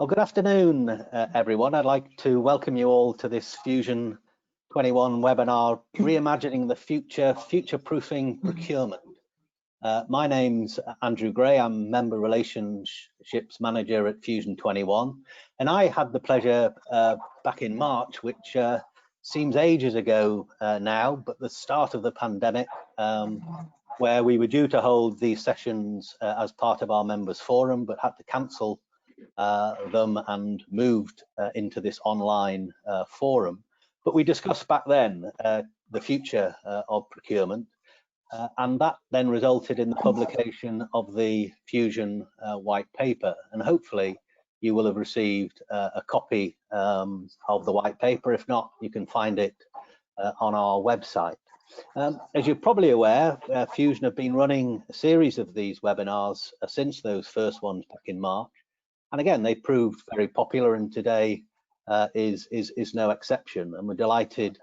Well, good afternoon, everyone. I'd like to welcome you all to this Fusion 21 webinar, Reimagining the Future, Future-Proofing Procurement. My name's Andrew Gray. I'm Member Relationships Manager at Fusion 21. And I had the pleasure back in March, which seems ages ago now, but the start of the pandemic, where we were due to hold these sessions as part of our members forum, but had to cancel them and moved into this online forum. But we discussed back then the future of procurement, and that then resulted in the publication of the Fusion white paper. And hopefully you will have received a copy of the white paper. If not, you can find it on our website. As you're probably aware, Fusion have been running a series of these webinars since those first ones back in March. And again, they proved very popular, and today is no exception. And we're delighted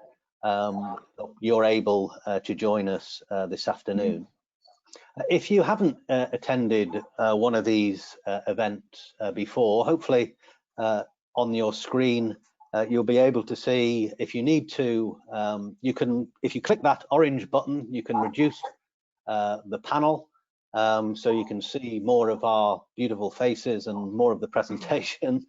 you're able to join us this afternoon. If you haven't attended one of these events before, hopefully on your screen you'll be able to see, if you need to, if you click that orange button, you can reduce the panel. So you can see more of our beautiful faces and more of the presentation.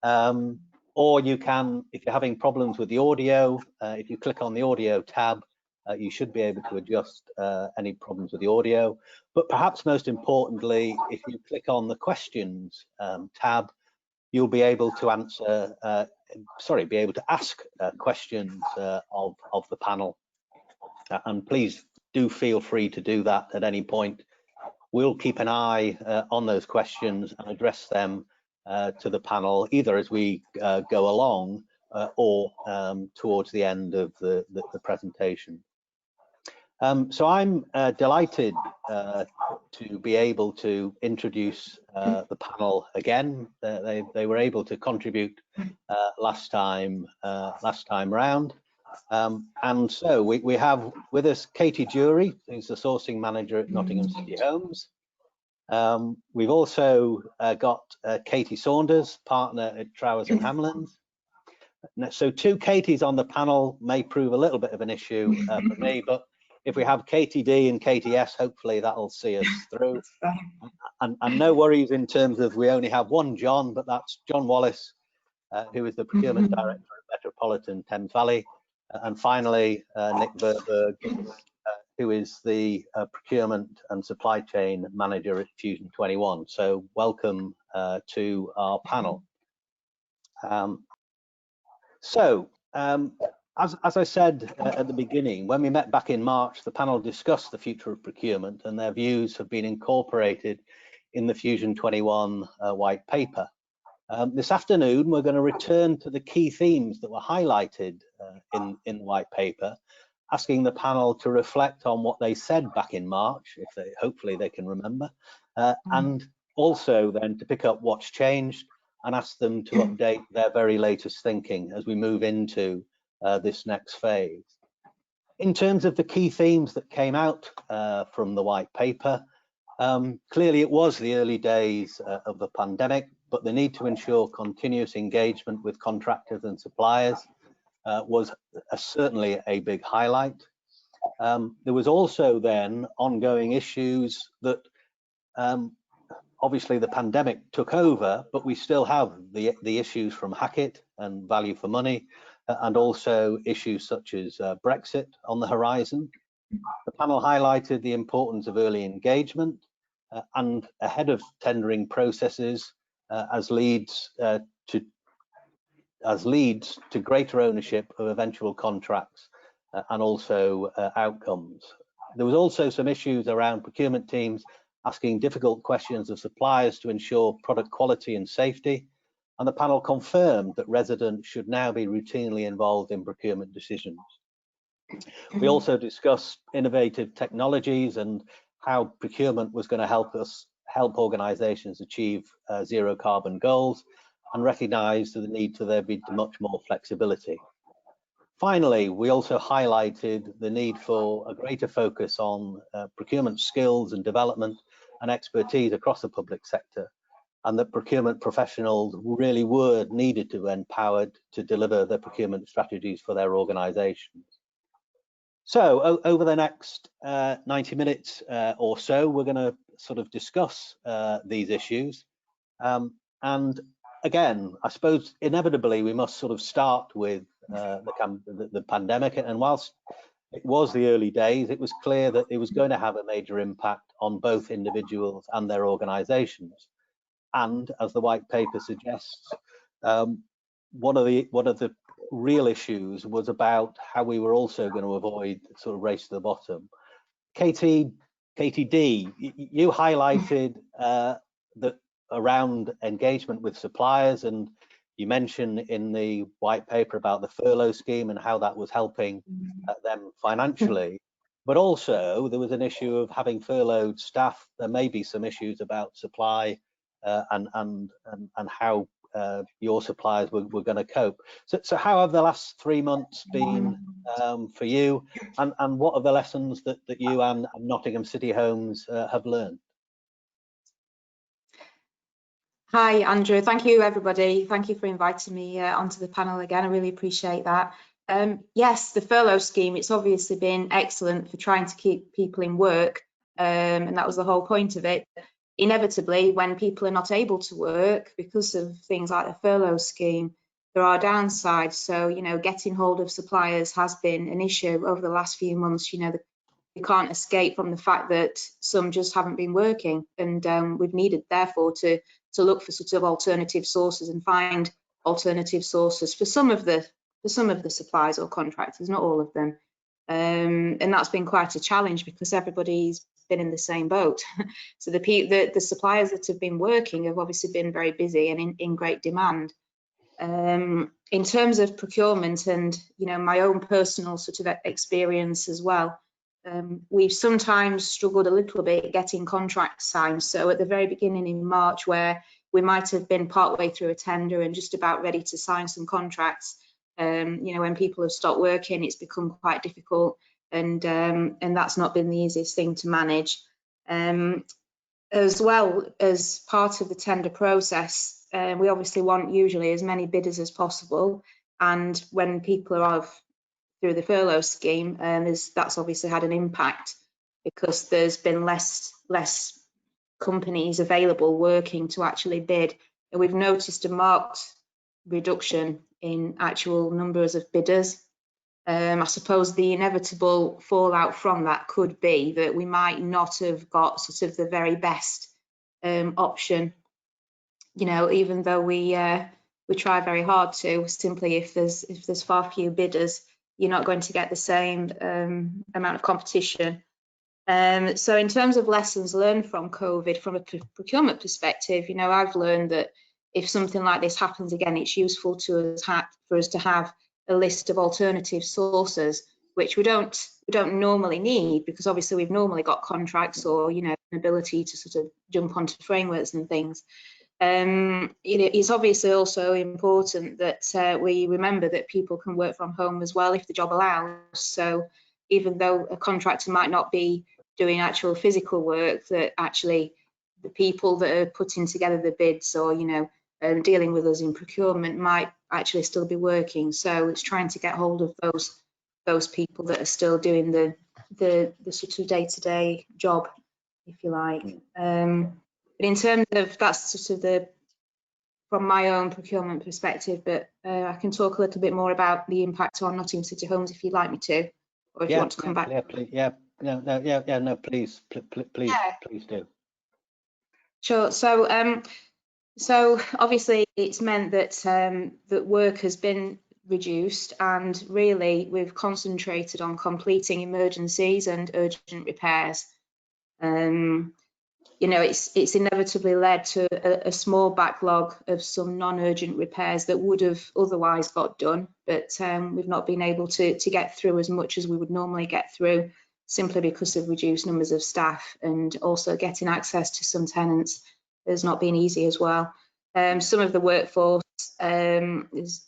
Or you can, if you're having problems with the audio, if you click on the audio tab, you should be able to adjust any problems with the audio. But perhaps most importantly, if you click on the questions tab, you'll be able to answer, be able to ask questions of the panel. And please do feel free to do that at any point. We'll keep an eye on those questions and address them to the panel, either as we go along or towards the end of the presentation. So I'm delighted to be able to introduce the panel again. They were able to contribute last time round. And so we have with us Katie Durie, who's the sourcing manager at Nottingham City Homes. We've also got Katie Saunders, partner at Trowers and Hamlins. So two Katies on the panel may prove a little bit of an issue for me, but if we have Katie D and Katie S, hopefully that'll see us through. And no worries in terms of we only have one John, but that's John Wallace, who is the Procurement Director at Metropolitan Thames Valley. And finally, Nick Verburg, who is the Procurement and Supply Chain Manager at Fusion 21. So welcome to our panel. As I said at the beginning, when we met back in March, the panel discussed the future of procurement, and their views have been incorporated in the Fusion 21 white paper. This afternoon, we're going to return to the key themes that were highlighted in the white paper, asking the panel to reflect on what they said back in March, if hopefully they can remember, and also then to pick up what's changed and ask them to update their very latest thinking as we move into this next phase. In terms of the key themes that came out from the white paper, clearly it was the early days of the pandemic, but the need to ensure continuous engagement with contractors and suppliers was certainly a big highlight. There was also then ongoing issues that obviously the pandemic took over, but we still have the issues from Hackett and value for money, and also issues such as Brexit on the horizon. The panel highlighted the importance of early engagement and ahead of tendering processes as leads to greater ownership of eventual contracts and also outcomes. There was also some issues around procurement teams asking difficult questions of suppliers to ensure product quality and safety, and the panel confirmed that residents should now be routinely involved in procurement decisions. We also discussed innovative technologies and how procurement was going to help organisations achieve zero carbon goals, and recognise the need for there be much more flexibility. Finally, we also highlighted the need for a greater focus on procurement skills and development and expertise across the public sector, and that procurement professionals really were needed to be empowered to deliver the procurement strategies for their organisations. So over the next 90 minutes or so, we're going to sort of discuss these issues. And again, I suppose inevitably we must sort of start with the pandemic. And whilst it was the early days, it was clear that it was going to have a major impact on both individuals and their organisations. And as the white paper suggests, one of the real issues was about how we were also going to avoid sort of race to the bottom. KTD, you highlighted that around engagement with suppliers, and you mentioned in the white paper about the furlough scheme and how that was helping them financially. But also there was an issue of having furloughed staff. There may be some issues about supply and how your suppliers were going to cope. So how have the last 3 months been for you, and what are the lessons that you and Nottingham City Homes have learned? Hi, Andrew. Thank you, everybody. Thank you for inviting me onto the panel again. I really appreciate that. Yes, the furlough scheme, it's obviously been excellent for trying to keep people in work, and that was the whole point of it. Inevitably, when people are not able to work because of things like the furlough scheme, there are downsides. So, you know, getting hold of suppliers has been an issue over the last few months. You know, you can't escape from the fact that some just haven't been working, and we've needed, therefore, to look for sort of alternative sources and find alternative sources for some of the supplies or contractors, not all of them. And that's been quite a challenge because everybody's been in the same boat. So the suppliers that have been working have obviously been very busy and in great demand. In terms of procurement and, you know, my own personal sort of experience as well, we've sometimes struggled a little bit getting contracts signed. So at the very beginning in March, where we might have been partway through a tender and just about ready to sign some contracts, you know, when people have stopped working, it's become quite difficult, and that's not been the easiest thing to manage. As well as part of the tender process, we obviously want usually as many bidders as possible, and when people are through the furlough scheme, that's obviously had an impact because there's been less companies available working to actually bid. And we've noticed a marked reduction in actual numbers of bidders. I suppose the inevitable fallout from that could be that we might not have got sort of the very best option, you know, even though we try very hard to. Simply if there's far fewer bidders, you're not going to get the same amount of competition. So in terms of lessons learned from COVID, from a procurement perspective, you know, I've learned that if something like this happens again, it's useful for us to have a list of alternative sources, which we don't normally need, because obviously we've normally got contracts or, you know, an ability to sort of jump onto frameworks and things. It's obviously also important that we remember that people can work from home as well if the job allows. So even though a contractor might not be doing actual physical work, that actually the people that are putting together the bids or, you know, dealing with us in procurement might actually still be working. So it's trying to get hold of those people that are still doing the sort of day-to-day job, if you like. But in terms of, that's sort of from my own procurement perspective, but I can talk a little bit more about the impact on Nottingham City Homes if you'd like me to, or if you want to come back. Yeah, please. No, please do. Sure. So obviously it's meant that that work has been reduced, and really we've concentrated on completing emergencies and urgent repairs. You know, it's inevitably led to a small backlog of some non-urgent repairs that would have otherwise got done, but we've not been able to get through as much as we would normally get through, simply because of reduced numbers of staff, and also getting access to some tenants has not been easy as well. Some of the workforce is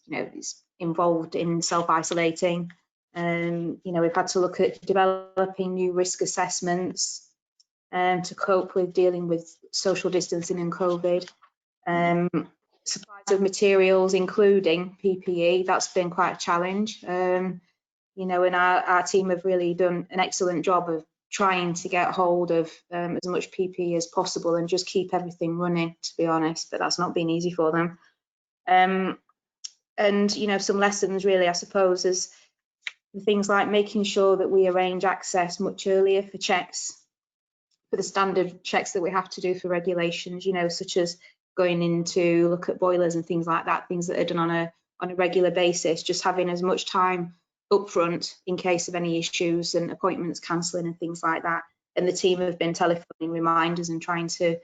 involved in self-isolating. You know, we've had to look at developing new risk assessments to cope with dealing with social distancing and COVID. Supplies of materials, including PPE, that's been quite a challenge. You know, and our team have really done an excellent job of trying to get hold of as much PPE as possible and just keep everything running, to be honest, but that's not been easy for them. And, you know, some lessons really, I suppose, is things like making sure that we arrange access much earlier for checks, for the standard checks that we have to do for regulations, you know, such as going in to look at boilers and things like that, things that are done on a regular basis, just having as much time upfront in case of any issues and appointments cancelling and things like that. And the team have been telephoning reminders and trying to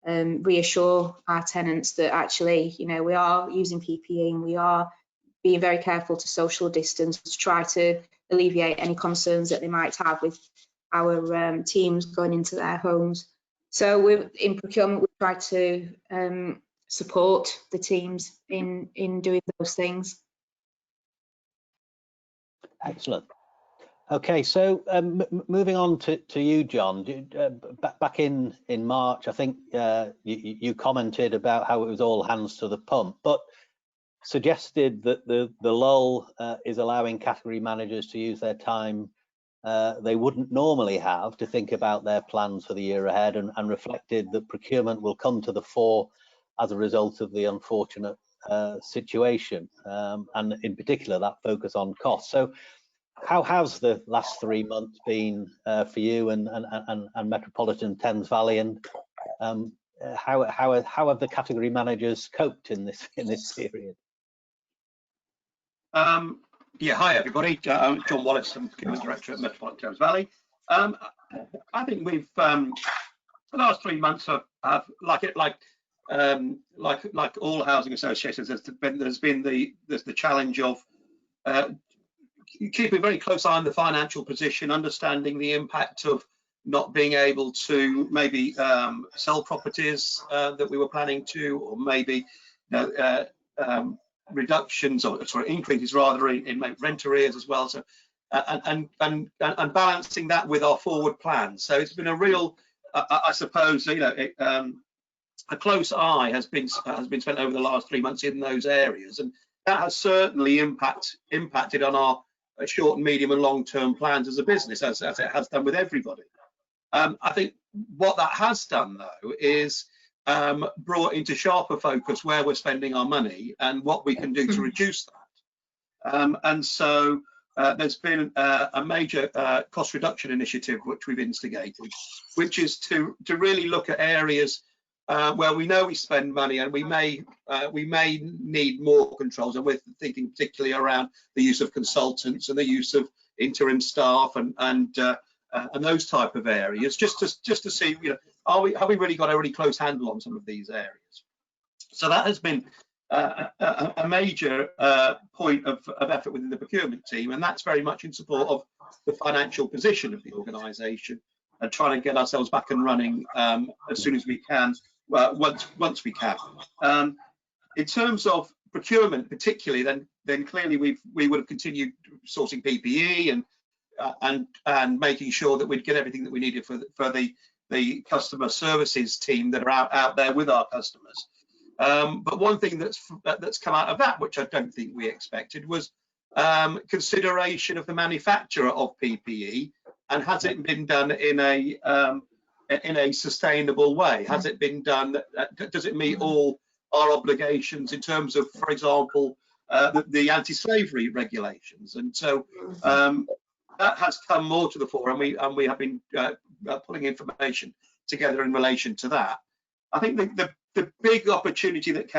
reassure our tenants that actually, you know, we are using PPE and we are being very careful to social distance to try to alleviate any concerns that they might have with our teams going into their homes. So in procurement, we try to support the teams in doing those things. Excellent. Okay, so moving on to you, John. Back in March, I think you commented about how it was all hands to the pump, but suggested that the lull is allowing category managers to use their time they wouldn't normally have to think about their plans for the year ahead, and reflected that procurement will come to the fore as a result of the unfortunate situation, and in particular that focus on cost. So how has the last 3 months been for you and Metropolitan Thames Valley, and how have the category managers coped in this period? Yeah, hi everybody. I'm John Wallace, I'm Procurement Director at Metropolitan Thames Valley. I think we've the last 3 months have like all housing associations, there's been the challenge of keeping a very close eye on the financial position, understanding the impact of not being able to maybe sell properties that we were planning to, or maybe reductions or increases rather in rent arrears as well. So and balancing that with our forward plans. So it's been a real, I suppose, you know, a close eye has been spent over the last 3 months in those areas, and that has certainly impacted on our short and medium and long-term plans as a business, as it has done with everybody. I think what that has done though is brought into sharper focus where we're spending our money and what we can do to reduce that. And so there's been a major cost reduction initiative which we've instigated, which is to really look at areas where we know we spend money and we may need more controls, and we're thinking particularly around the use of consultants and the use of interim staff and those type of areas, just to see, you know, have we really got a really close handle on some of these areas. So that has been a major point of effort within the procurement team, and that's very much in support of the financial position of the organisation and trying to get ourselves back and running as soon as we can, once we can. In terms of procurement particularly, then clearly we would have continued sourcing PPE and making sure that we'd get everything that we needed for the customer services team that are out there with our customers. But one thing that's come out of that, which I don't think we expected, was consideration of the manufacturer of PPE, and has it been done in a sustainable way? Has it been done? Does it meet all our obligations in terms of, for example, the anti-slavery regulations? And so that has come more to the fore, and we have been pulling information together in relation to that. I think the big opportunity that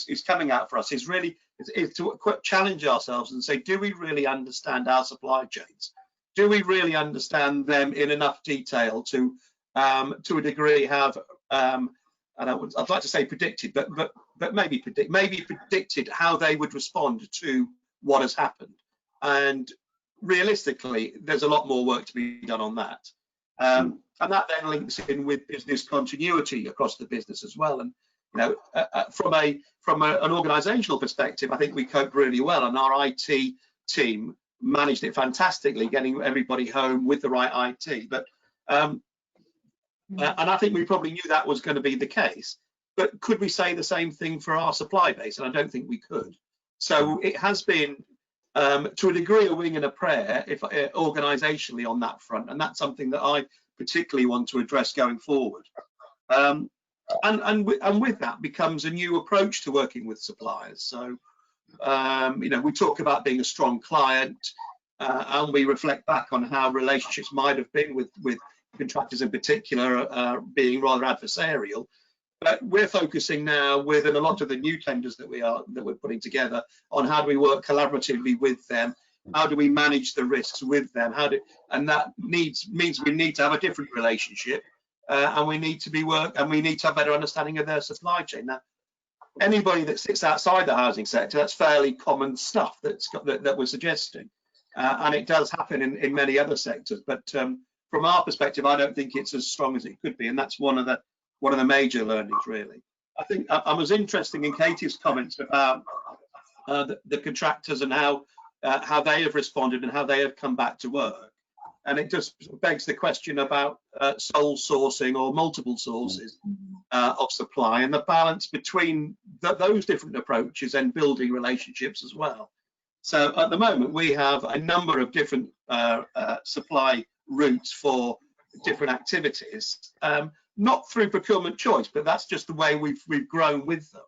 is coming out for us is really to challenge ourselves and say, do we really understand our supply chains? Do we really understand them in enough detail to a degree have I'd like to say predicted, but maybe predicted how they would respond to what has happened? And realistically, there's a lot more work to be done on that. And that then links in with business continuity across the business as well. And you know, from an organisational perspective, I think we coped really well, and our IT team managed it fantastically, getting everybody home with the right IT. But and I think we probably knew that was going to be the case. but could we say the same thing for our supply base? And I don't think we could. So it has been, to a degree, a wing and a prayer, if organisationally on that front, and that's something that I particularly want to address going forward. And with that becomes a new approach to working with suppliers. So, you know, we talk about being a strong client, and we reflect back on how relationships might have been with contractors in particular, being rather adversarial. But we're focusing now within a lot of the new tenders that we're putting together on how do we work collaboratively with them, how do we manage the risks with them, and that means we need to have a different relationship, and we need to have better understanding of their supply chain. Now, anybody that sits outside the housing sector, that's fairly common stuff that we're suggesting, and it does happen in many other sectors. But from our perspective, I don't think it's as strong as it could be, and that's one of the major learnings, really. I think I was interested in Katie's comments about the contractors and how they have responded and how they have come back to work. And it just begs the question about sole sourcing or multiple sources of supply, and the balance between those different approaches and building relationships as well. So at the moment, we have a number of different supply routes for different activities. Not through procurement choice, but that's just the way we've grown with them,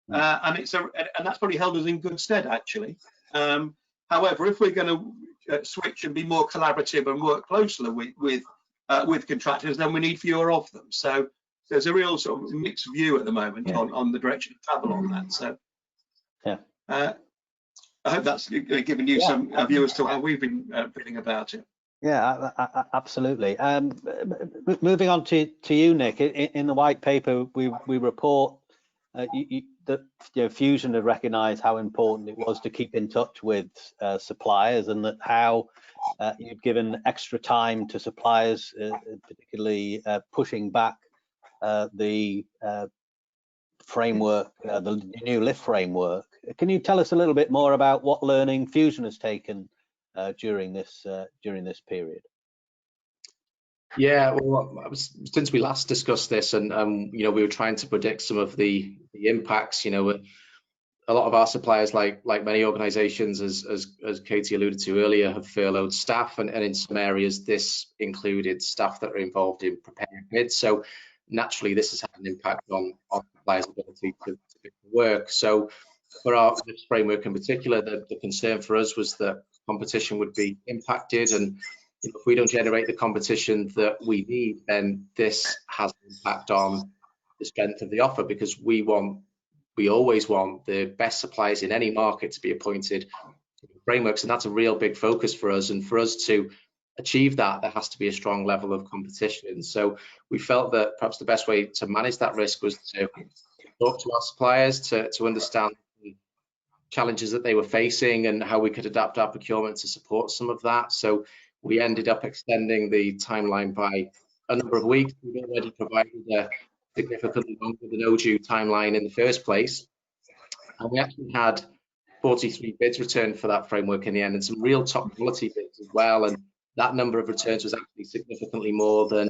and that's probably held us in good stead, actually. However, if we're going to switch and be more collaborative and work closely with contractors, then we need fewer of them. So there's a real sort of mixed view at the moment on the direction of travel on that. So I hope that's given you some view as to how we've been feeling about it. Yeah, absolutely. Moving on to you, Nick. In the white paper, we report that Fusion had recognised how important it was to keep in touch with suppliers, and that how you've given extra time to suppliers, particularly pushing back the framework, the new lift framework. Can you tell us a little bit more about what learning Fusion has taken during this period? Yeah, well, since we last discussed this, and you know, we were trying to predict some of the impacts. You know, a lot of our suppliers, like many organisations, as Katie alluded to earlier, have furloughed staff, and in some areas this included staff that are involved in preparing bids. So naturally, this has had an impact on suppliers' ability to work. So for our framework in particular, the concern for us was that competition would be impacted, and if we don't generate the competition that we need, then this has an impact on the strength of the offer, because we always want the best suppliers in any market to be appointed to frameworks, and that's a real big focus for us. And for us to achieve that, there has to be a strong level of competition. So we felt that perhaps the best way to manage that risk was to talk to our suppliers to understand the challenges that they were facing and how we could adapt our procurement to support some of that. So we ended up extending the timeline by a number of weeks. We've already provided a significantly longer than overdue timeline in the first place, and we actually had 43 bids returned for that framework in the end, and some real top quality bids as well. And that number of returns was actually significantly more than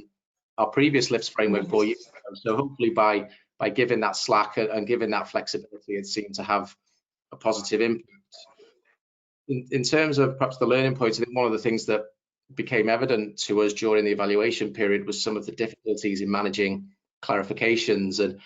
our previous lifts framework 4 years ago. So hopefully by giving that slack and giving that flexibility, it seemed to have a positive impact. In terms of perhaps the learning points, I think one of the things that became evident to us during the evaluation period was some of the difficulties in managing clarifications. And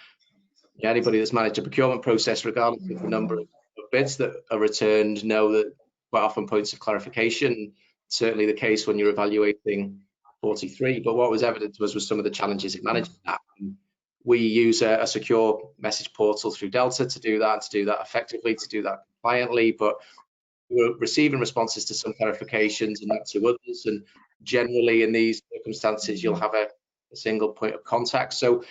anybody that's managed a procurement process, regardless of the number of bids that are returned, know that quite often points of clarification, certainly the case when you're evaluating 43. But what was evident to us was some of the challenges in managing that. And we use a secure message portal through Delta to do that, and to do that effectively, to do that compliantly. But we're receiving responses to some clarifications and not to others, and generally in these circumstances you'll have a single point of contact. So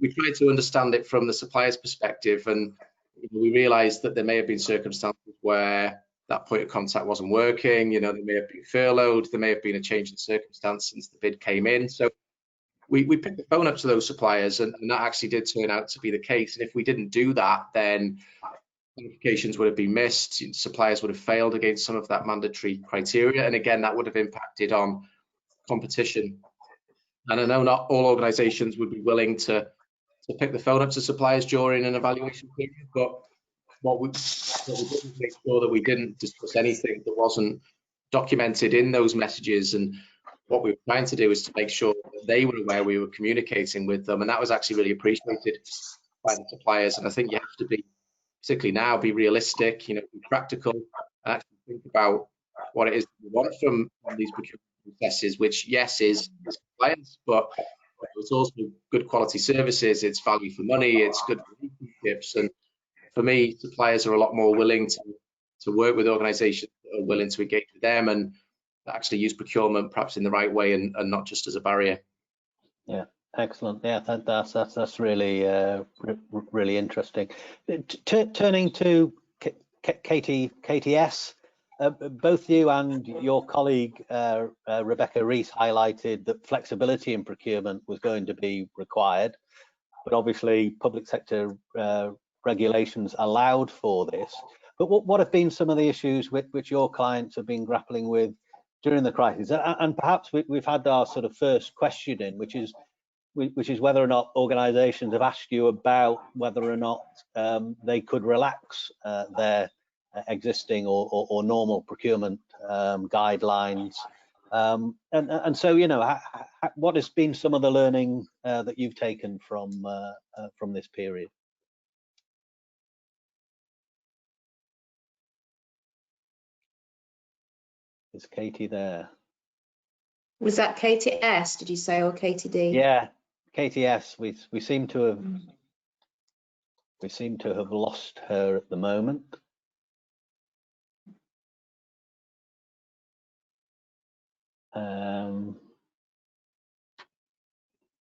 we tried to understand it from the supplier's perspective, and we realized that there may have been circumstances where that point of contact wasn't working. You know, they may have been furloughed, there may have been a change in circumstance since the bid came in. So we picked the phone up to those suppliers, and that actually did turn out to be the case. And if we didn't do that, then qualifications would have been missed, suppliers would have failed against some of that mandatory criteria, and again that would have impacted on competition. And I know not all organisations would be willing to pick the phone up to suppliers during an evaluation period, but what we did was make sure that we didn't discuss anything that wasn't documented in those messages. And what we were trying to do is to make sure that they were aware we were communicating with them, and that was actually really appreciated by the suppliers. And I think you have to be, particularly now, be realistic, be practical, and actually think about what it is we want from these procurement processes, which, yes, is compliance, but it's also good quality services, it's value for money, it's good relationships. And for me, suppliers are a lot more willing to work with organisations that are willing to engage with them and actually use procurement perhaps in the right way and not just as a barrier. Yeah, excellent. Yeah, that's really really interesting. Turning to KTS, both you and your colleague Rebecca Rees highlighted that flexibility in procurement was going to be required, but obviously public sector regulations allowed for this. But what have been some of the issues which your clients have been grappling with during the crisis? And perhaps we've had our sort of first question in, which is whether or not organisations have asked you about whether or not they could relax their existing or normal procurement guidelines. And so, what has been some of the learning that you've taken from this period? Is Katie there? Was that KTS, did you say, or KTD? Yeah, KTS. We seem to have lost her at the moment.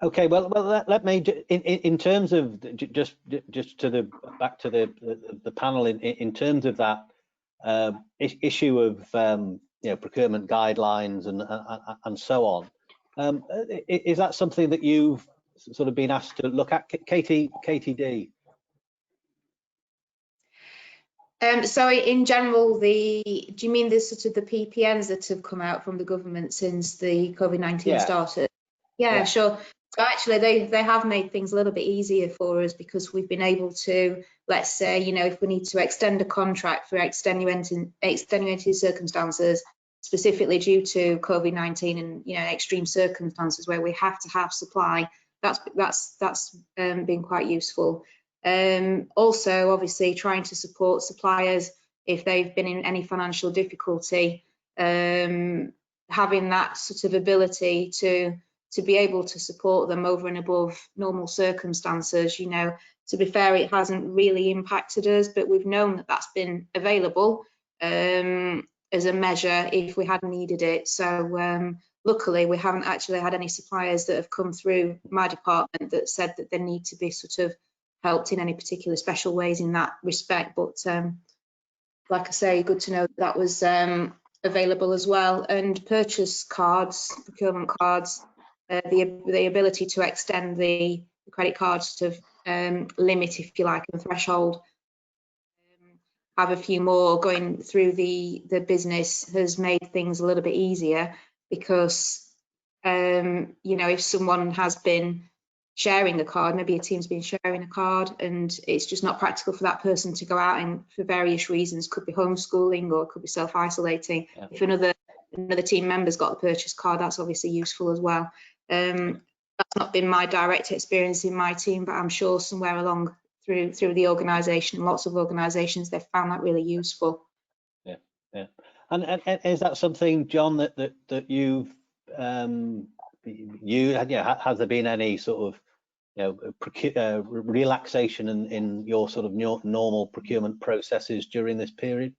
Okay, well, let me in terms of just to the back to the panel in terms of that issue of procurement guidelines and so on. Is that something that you've sort of been asked to look at, KTD? So in general, do you mean the sort of the PPNs that have come out from the government since the COVID-19 started? Yeah, sure. So actually, they have made things a little bit easier for us because we've been able to, let's say, if we need to extend a contract for extenuating circumstances, specifically due to COVID-19 and extreme circumstances where we have to have supply, that's been quite useful. Also, obviously, trying to support suppliers if they've been in any financial difficulty, having that sort of ability to be able to support them over and above normal circumstances. To be fair, it hasn't really impacted us, but we've known that that's been available as a measure if we had needed it. So luckily, we haven't actually had any suppliers that have come through my department that said that they need to be sort of helped in any particular special ways in that respect. But like I say, good to know that was available as well. And purchase cards, procurement cards, the ability to extend the credit card sort of limit, if you like, and threshold, have a few more going through the business has made things a little bit easier because if someone has been sharing a card, maybe a team's been sharing a card and it's just not practical for that person to go out, and for various reasons, could be homeschooling or could be self-isolating. Yeah. If another team member's got the purchase card, that's obviously useful as well. That's not been my direct experience in my team, but I'm sure somewhere along through the organisation, lots of organisations, they've found that really useful. Yeah. And is that something, John, that you've has there been any sort of relaxation in your sort of normal procurement processes during this period?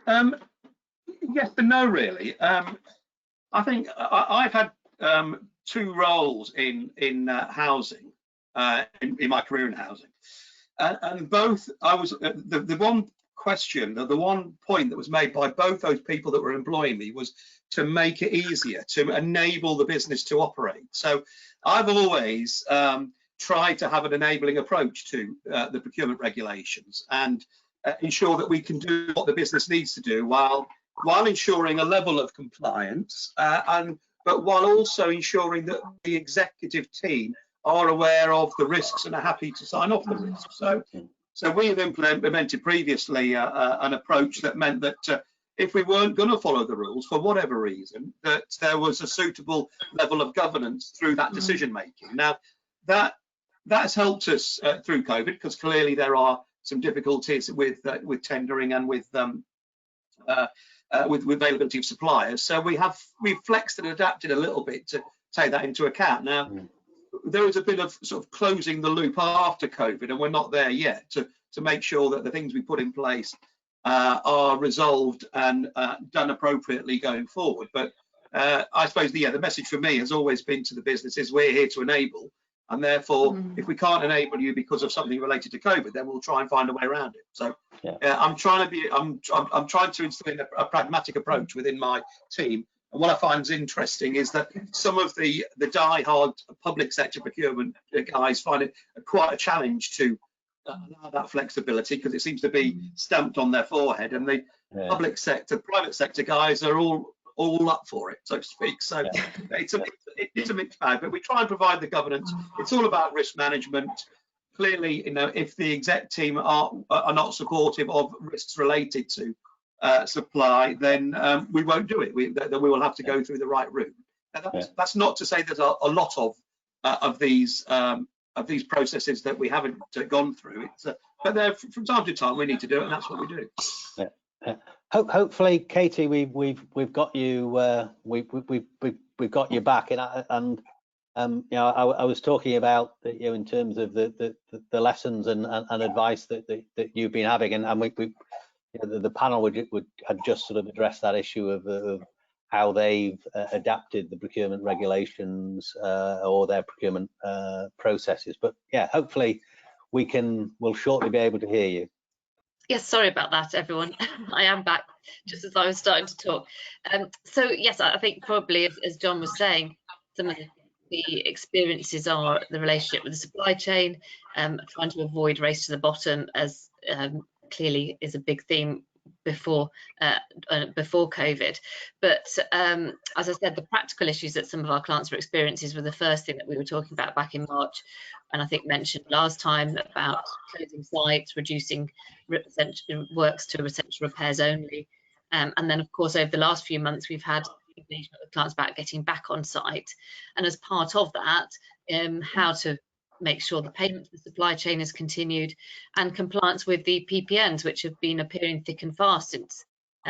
Yes but no, really. I think I've had two roles in housing in my career in housing, and both I was the one question, the one point that was made by both those people that were employing me was to make it easier, to enable the business to operate. So I've always tried to have an enabling approach to the procurement regulations and ensure that we can do what the business needs to do while ensuring a level of compliance, but while also ensuring that the executive team are aware of the risks and are happy to sign off the risks. So we have implemented previously an approach that meant that if we weren't going to follow the rules for whatever reason, that there was a suitable level of governance through that decision making. Now, that has helped us through COVID, because clearly there are some difficulties with tendering and with availability of suppliers. So we've flexed and adapted a little bit to take that into account. Now, there is a bit of sort of closing the loop after COVID, and we're not there yet to make sure that the things we put in place are resolved and done appropriately going forward. But I suppose the message for me has always been to the businesses: we're here to enable, and therefore if we can't enable you because of something related to COVID, then we'll try and find a way around it. So I'm trying to instill in a pragmatic approach within my team. And what I find is interesting is that some of the die-hard public sector procurement guys find it quite a challenge to allow that flexibility, because it seems to be stamped on their forehead, and the public sector, private sector guys are all up for it, so to speak. So it's a mixed bag, but we try and provide the governance. It's all about risk management. Clearly, if the exec team are not supportive of risks related to supply, then we won't do it. We will have to go through the right route. That's not to say there's a lot of these processes that we haven't gone through. But from time to time we need to do it, and that's what we do. Hopefully, Katie, we've got you. We've got you back, and I was talking about in terms of the lessons and advice that you've been having, and the panel had just sort of addressed that issue of how they've adapted the procurement regulations or their procurement processes. But hopefully we'll shortly be able to hear you. Yes, sorry about that, everyone. I am back just as I was starting to talk. So yes, I think probably as John was saying, some of the experiences are the relationship with the supply chain, trying to avoid race to the bottom, as clearly is a big theme before COVID. But as I said, the practical issues that some of our clients were experiencing were the first thing that we were talking about back in March, and I think mentioned last time about closing sites, reducing works to essential repairs only, and then of course over the last few months we've had engagement with clients about getting back on site, and as part of that, how to make sure the payment to the supply chain has continued, and compliance with the PPNs, which have been appearing thick and fast since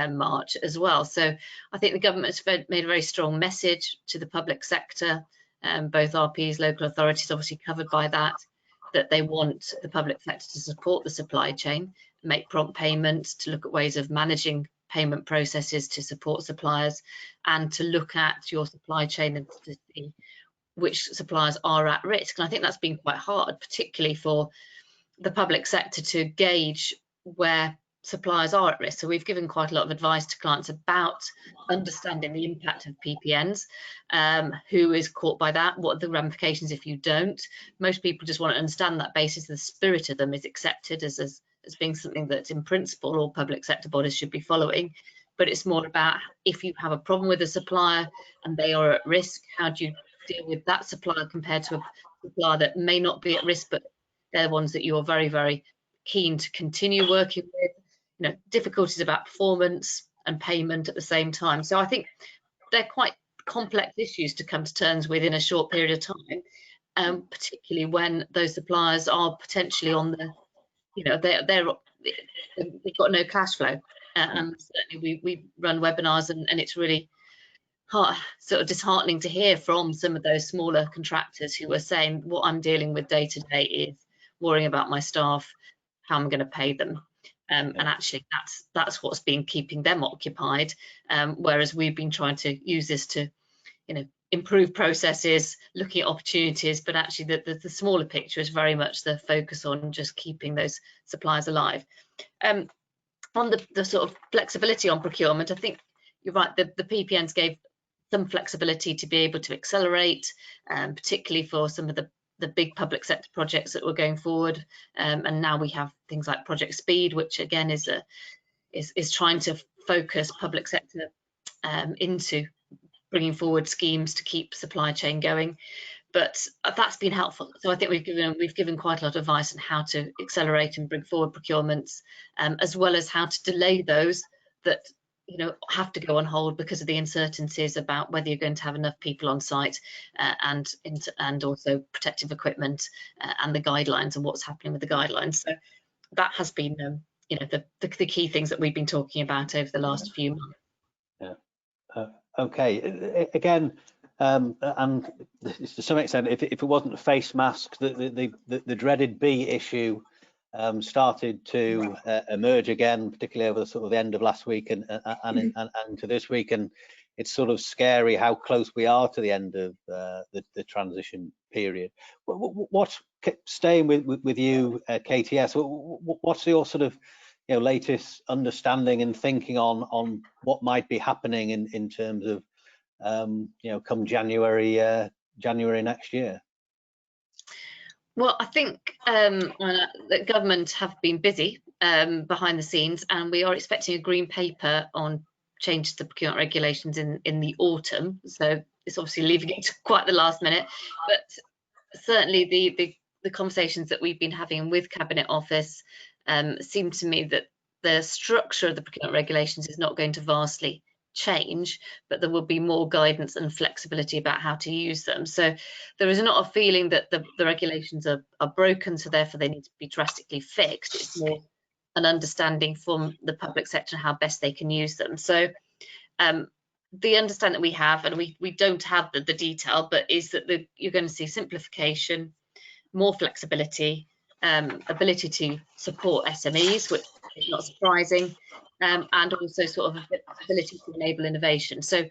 March as well. So I think the government has made a very strong message to the public sector, both RPs, local authorities obviously covered by that they want the public sector to support the supply chain, make prompt payments, to look at ways of managing payment processes to support suppliers, and to look at your supply chain and to see which suppliers are at risk. And I think that's been quite hard, particularly for the public sector, to gauge where suppliers are at risk. So we've given quite a lot of advice to clients about understanding the impact of PPNs, who is caught by that, what are the ramifications if you don't. Most people just want to understand that basis, the spirit of them is accepted as being something that in principle all public sector bodies should be following. But it's more about, if you have a problem with a supplier and they are at risk, how do you deal with that supplier compared to a supplier that may not be at risk, but they're ones that you're very, very keen to continue working with. Difficulties about performance and payment at the same time. So I think they're quite complex issues to come to terms with in a short period of time, particularly when those suppliers are potentially on the, they've got no cash flow. And certainly we run webinars, and it's really sort of disheartening to hear from some of those smaller contractors who are saying, what I'm dealing with day to day is worrying about my staff, how I'm going to pay them. And actually that's what's been keeping them occupied, whereas we've been trying to use this to improve processes, looking at opportunities, but actually the smaller picture is very much the focus on just keeping those suppliers alive. On the sort of flexibility on procurement, I think you're right, the PPNs gave some flexibility to be able to accelerate, particularly for some of the big public sector projects that were going forward, and now we have things like Project Speed, which again is trying to focus public sector into bringing forward schemes to keep supply chain going. but that's been helpful. So I think we've given quite a lot of advice on how to accelerate and bring forward procurements, as well as how to delay those that have to go on hold because of the uncertainties about whether you're going to have enough people on site, and also protective equipment, and the guidelines and what's happening with the guidelines. So that has been the key things that we've been talking about over the last few months. Yeah. Okay. Again, and to some extent, if it wasn't face masks, the dreaded B issue started to emerge again, particularly over the sort of the end of last week and to this week, and it's sort of scary how close we are to the end of the transition period. What's staying with you, KTS? What's your sort of latest understanding and thinking on what might be happening in terms of come January next year? Well, I think the government have been busy behind the scenes, and we are expecting a green paper on changes to procurement regulations in the autumn. So it's obviously leaving it to quite the last minute, but certainly the conversations that we've been having with Cabinet Office seem to me that the structure of the procurement regulations is not going to vastly change, but there will be more guidance and flexibility about how to use them. So there is not a feeling that the regulations are broken, so therefore they need to be drastically fixed. It's more an understanding from the public sector how best they can use them. So the understanding that we have, and we don't have the detail, but is that you're going to see simplification, more flexibility, ability to support SMEs, which is not surprising, and also sort of ability to enable innovation. So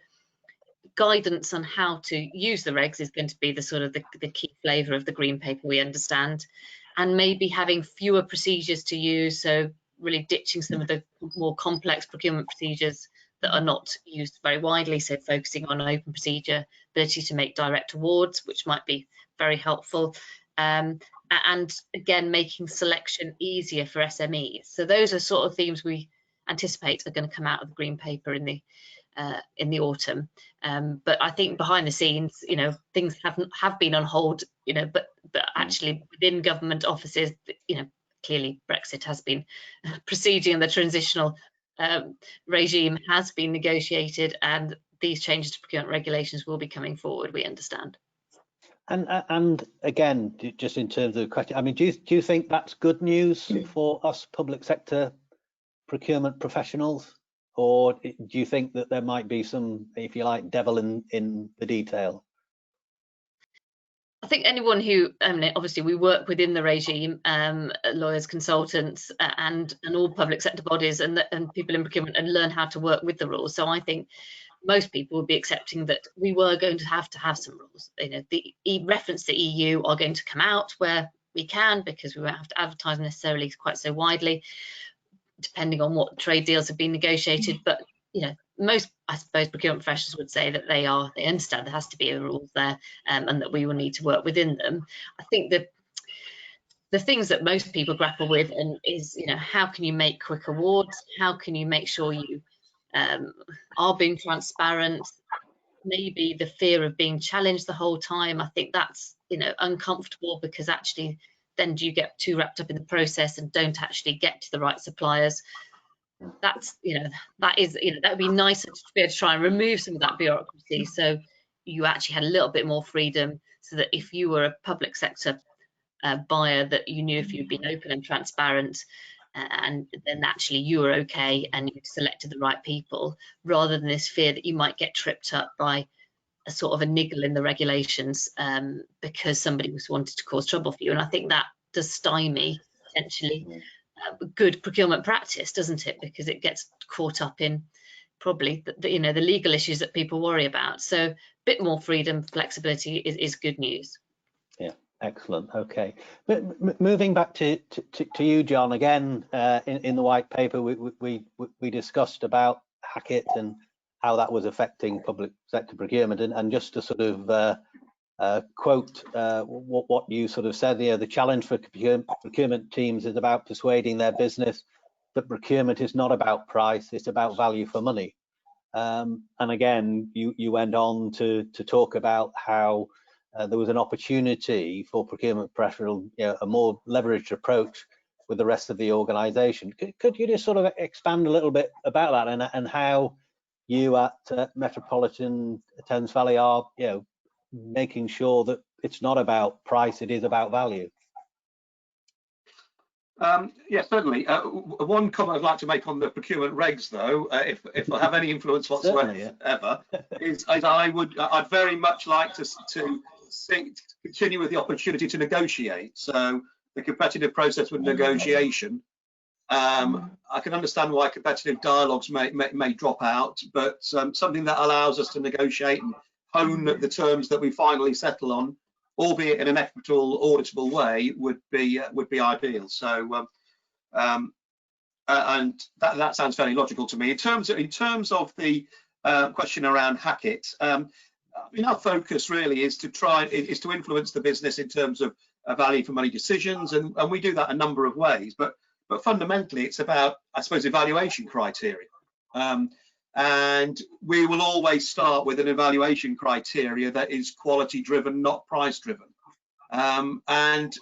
guidance on how to use the regs is going to be the sort of the key flavour of the green paper, we understand, and maybe having fewer procedures to use, so really ditching some of the more complex procurement procedures that are not used very widely, so focusing on open procedure, ability to make direct awards, which might be very helpful, and again making selection easier for SMEs. So those are sort of themes we anticipate are going to come out of the green paper in the autumn. But I think behind the scenes, things have been on hold, but actually within government offices, clearly Brexit has been proceeding and the transitional regime has been negotiated, and these changes to procurement regulations will be coming forward, we understand. And again, just in terms of the question, I mean, do you think that's good news for us public sector procurement professionals, or do you think that there might be some, if you like, devil in the detail? I think anyone who, obviously we work within the regime, lawyers, consultants, and all public sector bodies and people in procurement, and learn how to work with the rules. So I think most people would be accepting that we were going to have some rules. The reference to EU are going to come out where we can, because we won't have to advertise necessarily quite so widely, depending on what trade deals have been negotiated. But most, I suppose, procurement professionals would say that they understand there has to be rules there, and that we will need to work within them. I think that the things that most people grapple with is how can you make quick awards? How can you make sure you are being transparent? Maybe the fear of being challenged the whole time. I think that's uncomfortable, because actually then do you get too wrapped up in the process and don't actually get to the right suppliers? That's that would be nicer to be able to try and remove some of that bureaucracy, so you actually had a little bit more freedom, so that if you were a public sector buyer, that you knew if you'd been open and transparent, and then actually you were okay and you selected the right people, rather than this fear that you might get tripped up by a sort of a niggle in the regulations because somebody was wanted to cause trouble for you. And I think that does stymie potentially good procurement practice, doesn't it? Because it gets caught up in probably the legal issues that people worry about. So a bit more freedom, flexibility is good news. Yeah, excellent. Okay, moving back to you, John. Again, in the white paper, we discussed about Hackett and how that was affecting public sector procurement, and just to sort of quote what you sort of said there, the challenge for procurement teams is about persuading their business that procurement is not about price, it's about value for money. And again, you went on to talk about how there was an opportunity for procurement professional, a more leveraged approach with the rest of the organisation. Could you just sort of expand a little bit about that and how you at Metropolitan Thames Valley are, making sure that it's not about price, it is about value? Yeah, certainly. One comment I'd like to make on the procurement regs, though, if I have any influence whatsoever, is I'd very much like to continue with the opportunity to negotiate. So the competitive process with negotiation. I can understand why competitive dialogues may drop out, but something that allows us to negotiate and hone the terms that we finally settle on, albeit in an equitable, auditable way, would be ideal. So, and that sounds fairly logical to me. In terms of the question around Hackett, our focus really is to influence the business in terms of value for money decisions, and we do that a number of ways. But fundamentally, it's about, I suppose, evaluation criteria. And we will always start with an evaluation criteria that is quality driven, not price driven. And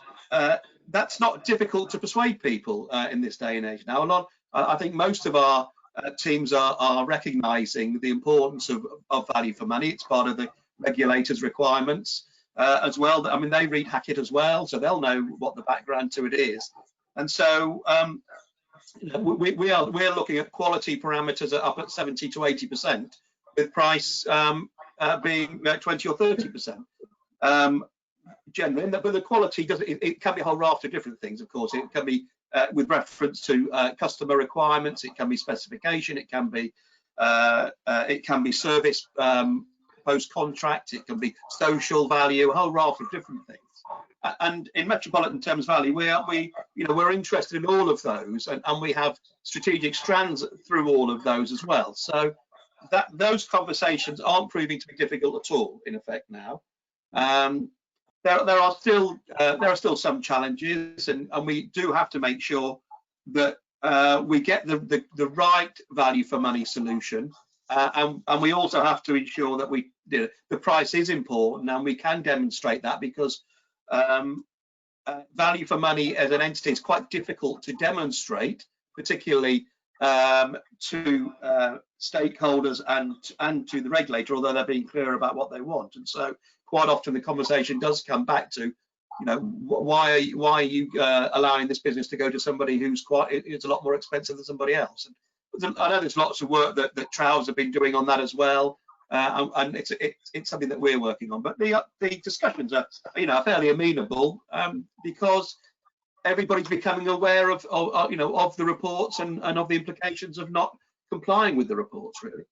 that's not difficult to persuade people in this day and age now. I think most of our teams are recognizing the importance of value for money. It's part of the regulators' requirements as well. I mean, they read Hackett as well, so they'll know what the background to it is. And so we're looking at quality parameters up at 70 to 80%, with price being 20 or 30%. Generally, but the quality it can be a whole raft of different things. Of course, it can be with reference to customer requirements. It can be specification. It can be service post contract. It can be social value. A whole raft of different things. And in Metropolitan Thames Valley, we're interested in all of those, and we have strategic strands through all of those as well. So those conversations aren't proving to be difficult at all. In effect, now there are still some challenges, and we do have to make sure that we get the right value for money solution, and we also have to ensure that the price is important, and we can demonstrate that, because value for money as an entity is quite difficult to demonstrate, particularly to stakeholders and to the regulator, although they're being clear about what they want. And so quite often the conversation does come back to, why are you allowing this business to go to somebody who's it's a lot more expensive than somebody else? And I know there's lots of work that Trowers have been doing on that as well. And it's something that we're working on, but the discussions are fairly amenable, because everybody's becoming aware of the reports and of the implications of not complying with the reports, really.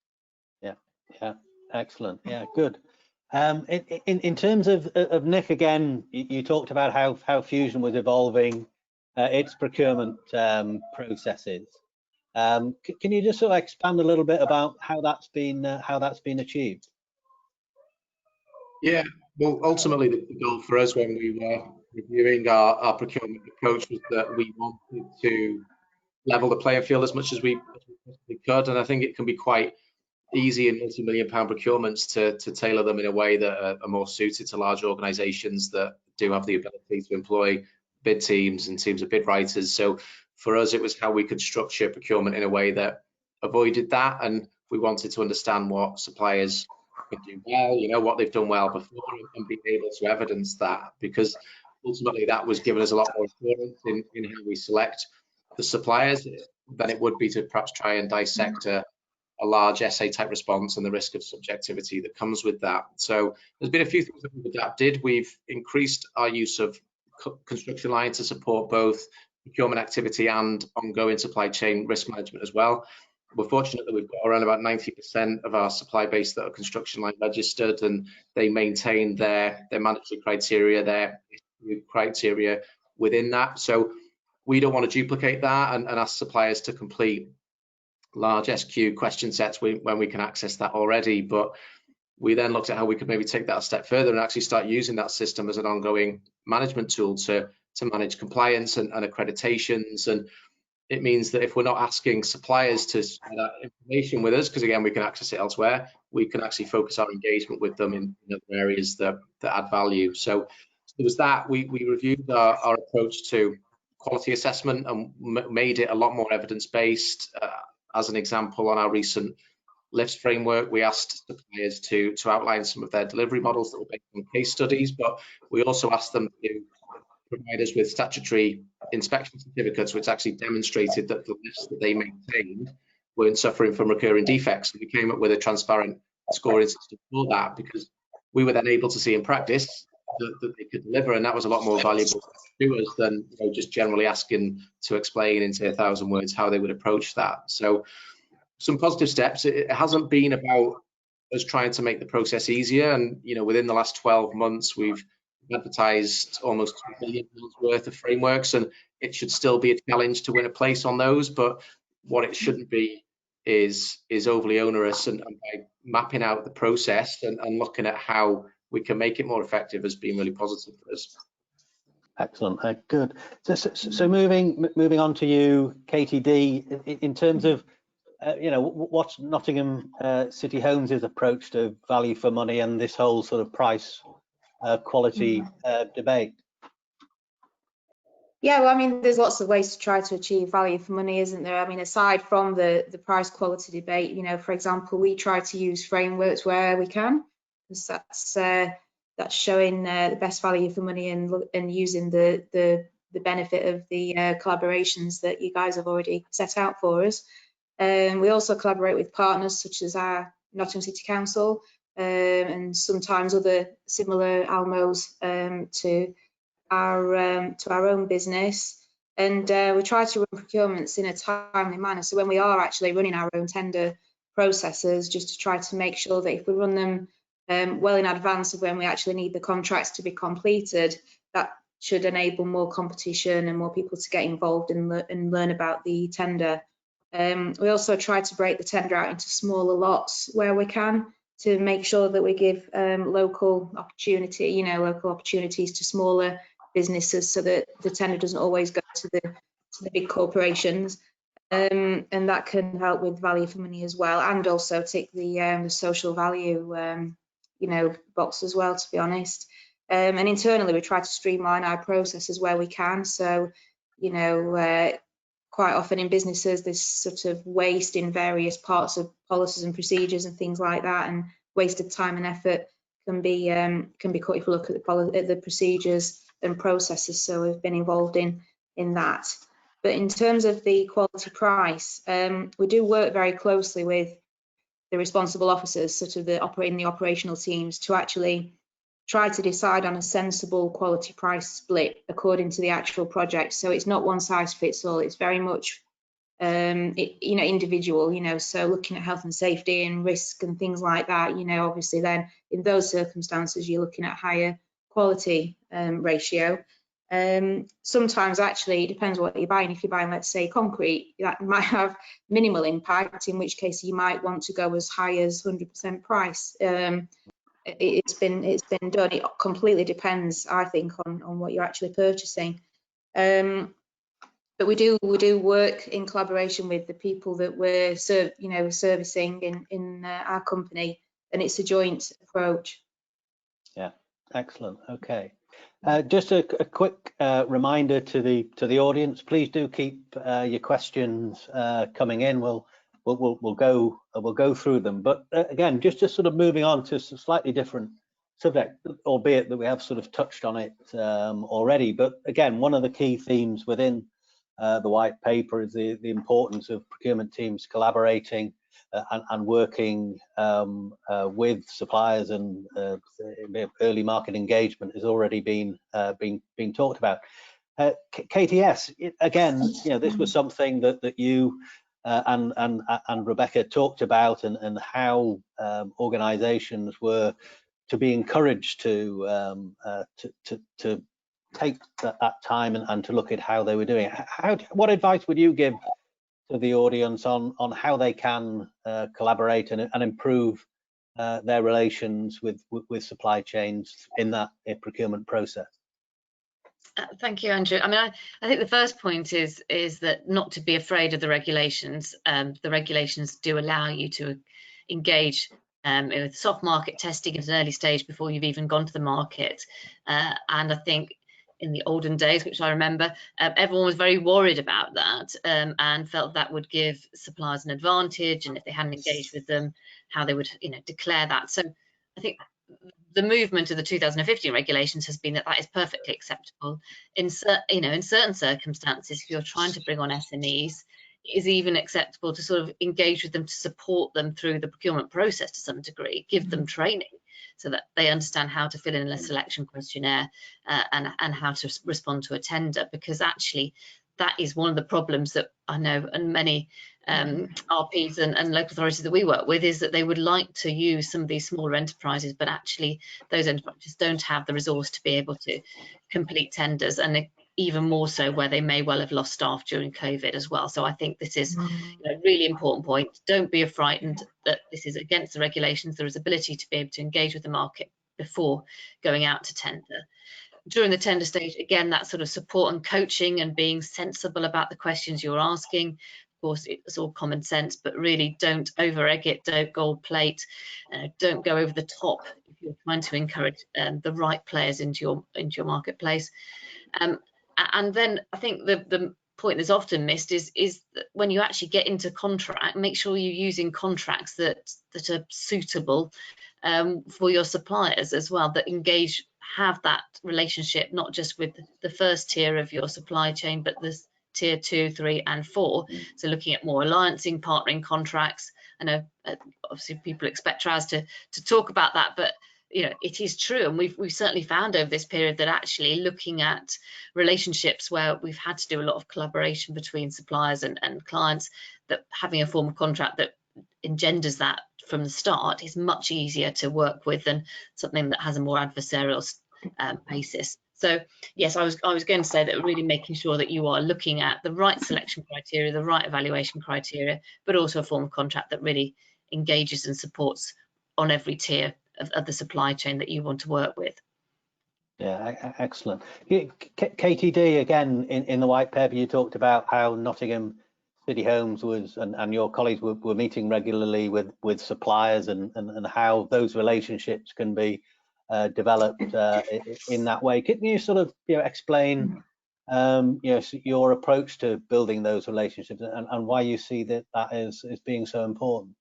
Yeah, excellent. Yeah, good. In terms of Nick, again, you talked about how Fusion was evolving its procurement processes. Can you just sort of expand a little bit about how that's been achieved? Yeah, well, ultimately the goal for us when we were reviewing our procurement approach was that we wanted to level the playing field as much as we could, and I think it can be quite easy in multi-million-pound procurements to tailor them in a way that are more suited to large organisations that do have the ability to employ bid teams and teams of bid writers. So for us, it was how we could structure procurement in a way that avoided that, and we wanted to understand what suppliers could do well, what they've done well before, and be able to evidence that, because ultimately that was giving us a lot more assurance in how we select the suppliers than it would be to perhaps try and dissect a large essay type response and the risk of subjectivity that comes with that. So there's been a few things that we've adapted. We've increased our use of construction line to support both procurement activity and ongoing supply chain risk management as well. We're fortunate that we've got around about 90% of our supply base that are construction line registered, and they maintain their mandatory criteria, their criteria within that. So we don't want to duplicate that and ask suppliers to complete large SQ question sets when we can access that already. But we then looked at how we could maybe take that a step further and actually start using that system as an ongoing management tool to manage compliance and accreditations. And it means that if we're not asking suppliers to share that information with us, because again, we can access it elsewhere, we can actually focus our engagement with them in other areas that add value. So there was that. We reviewed our approach to quality assessment and made it a lot more evidence-based. As an example, on our recent lifts framework, we asked suppliers to outline some of their delivery models that were based on case studies, but we also asked them to provide us with statutory inspection certificates, which actually demonstrated that the lifts that they maintained weren't suffering from recurring defects. We came up with a transparent scoring system for that, because we were then able to see in practice that they could deliver, and that was a lot more valuable to us than just generally asking to explain in, say, 1,000 words how they would approach that. So some positive steps. It hasn't been about us trying to make the process easier, and within the last 12 months we've advertised almost £2 billion worth of frameworks, and it should still be a challenge to win a place on those, but what it shouldn't be is overly onerous, and by mapping out the process and looking at how we can make it more effective has been really positive for us. Excellent, good. So moving on to you, Katie D, in terms of what's Nottingham City Homes' approach to value for money and this whole sort of price quality debate? Yeah, well, I mean, there's lots of ways to try to achieve value for money, isn't there? I mean, aside from the price quality debate, for example, we try to use frameworks where we can, because that's showing the best value for money and using the benefit of the collaborations that you guys have already set out for us. We also collaborate with partners such as our Nottingham City Council and sometimes other similar almos to our own business, and we try to run procurements in a timely manner. So when we are actually running our own tender processes, just to try to make sure that if we run them well in advance of when we actually need the contracts to be completed, that should enable more competition and more people to get involved and learn about the tender. We also try to break the tender out into smaller lots where we can, to make sure that we give local opportunities to smaller businesses, so that the tender doesn't always go to the big corporations, and that can help with value for money as well, and also tick the social value box as well, to be honest. And internally we try to streamline our processes where we can. So quite often in businesses there's sort of waste in various parts of policies and procedures and things like that, and wasted time and effort can be cut if you look at the procedures and processes. So we've been involved in that. But in terms of the quality price, we do work very closely with the responsible officers, sort of the operational teams, to actually try to decide on a sensible quality price split according to the actual project. So it's not one size fits all. It's very much individual. So looking at health and safety and risk and things like that. Obviously then in those circumstances you're looking at higher quality ratio. Sometimes actually it depends what you're buying. If you're buying, let's say, concrete, that might have minimal impact, in which case you might want to go as high as 100% price. It's been done. It completely depends, I think, on what you're actually purchasing. But we do work in collaboration with the people that we're servicing in our company, and it's a joint approach. Yeah, excellent. Okay. Just a quick reminder to the audience: please do keep your questions coming in. We'll go through them. But again, just sort of moving on to a slightly different subject, albeit that we have sort of touched on it already. But again, one of the key themes within the white paper is the importance of procurement teams collaborating and working with suppliers, and early market engagement has already been talked about. KTS, again, this was something that you and Rebecca talked about, and how organisations were to be encouraged to take that time and to look at how they were doing. What advice would you give to the audience on how they can collaborate and improve their relations with supply chains in that procurement process? Thank you, Andrew. I mean, I think the first point is that not to be afraid of the regulations. The regulations do allow you to engage with soft market testing at an early stage before you've even gone to the market. And I think in the olden days, which I remember, everyone was very worried about that and felt that would give suppliers an advantage, and if they hadn't engaged with them, how they would, declare that. So I think the movement of the 2015 regulations has been that is perfectly acceptable. In certain circumstances, if you're trying to bring on SMEs, it is even acceptable to sort of engage with them to support them through the procurement process to some degree, give them training so that they understand how to fill in a selection questionnaire and how to respond to a tender, because actually that is one of the problems that I know and many RPs and local authorities that we work with, is that they would like to use some of these smaller enterprises, but actually those enterprises don't have the resource to be able to complete tenders, and even more so where they may well have lost staff during COVID as well. So I think this is a really important point. Don't be frightened that this is against the regulations. There is ability to be able to engage with the market before going out to tender. During the tender stage, again, that sort of support and coaching and being sensible about the questions you're asking. Of course, it's all common sense, but really don't over egg it, don't gold plate, don't go over the top if you're trying to encourage the right players into your marketplace. And then I think the point that's often missed is that when you actually get into contract, make sure you're using contracts that are suitable for your suppliers as well, that have that relationship not just with the first tier of your supply chain, but the tier 2, 3 and 4. So looking at more alliancing, partnering contracts. I know obviously people expect Trowers to talk about that, but it is true, and we've certainly found over this period that actually looking at relationships where we've had to do a lot of collaboration between suppliers and clients, that having a form of contract that engenders that from the start is much easier to work with than something that has a more adversarial basis. So yes, I was going to say that really making sure that you are looking at the right selection criteria, the right evaluation criteria, but also a form of contract that really engages and supports on every tier of the supply chain that you want to work with. Yeah, excellent. KTD, again, in the white paper, you talked about how Nottingham City Homes was, and your colleagues were meeting regularly with suppliers, and how those relationships can be developed in that way. Can you sort of explain your approach to building those relationships and why you see that is being so important?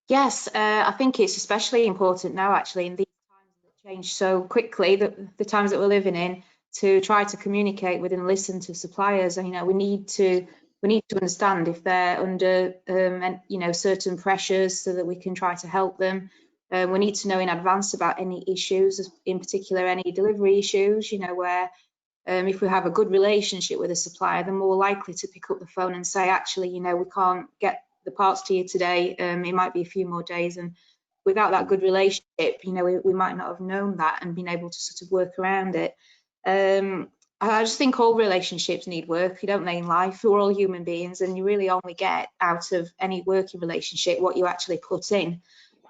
Yes, I think it's especially important now, actually, in these times that change so quickly, the times that we're living in, to try to communicate with and listen to suppliers. And we need to understand if they're under certain pressures, so that we can try to help them. We need to know in advance about any issues, in particular any delivery issues. Where if we have a good relationship with a supplier, they're more likely to pick up the phone and say, actually, we can't get the parts to you today. It might be a few more days, and without that good relationship, we might not have known that and been able to sort of work around it. I just think all relationships need work. You don't know in life, we're all human beings, and you really only get out of any working relationship what you actually put in.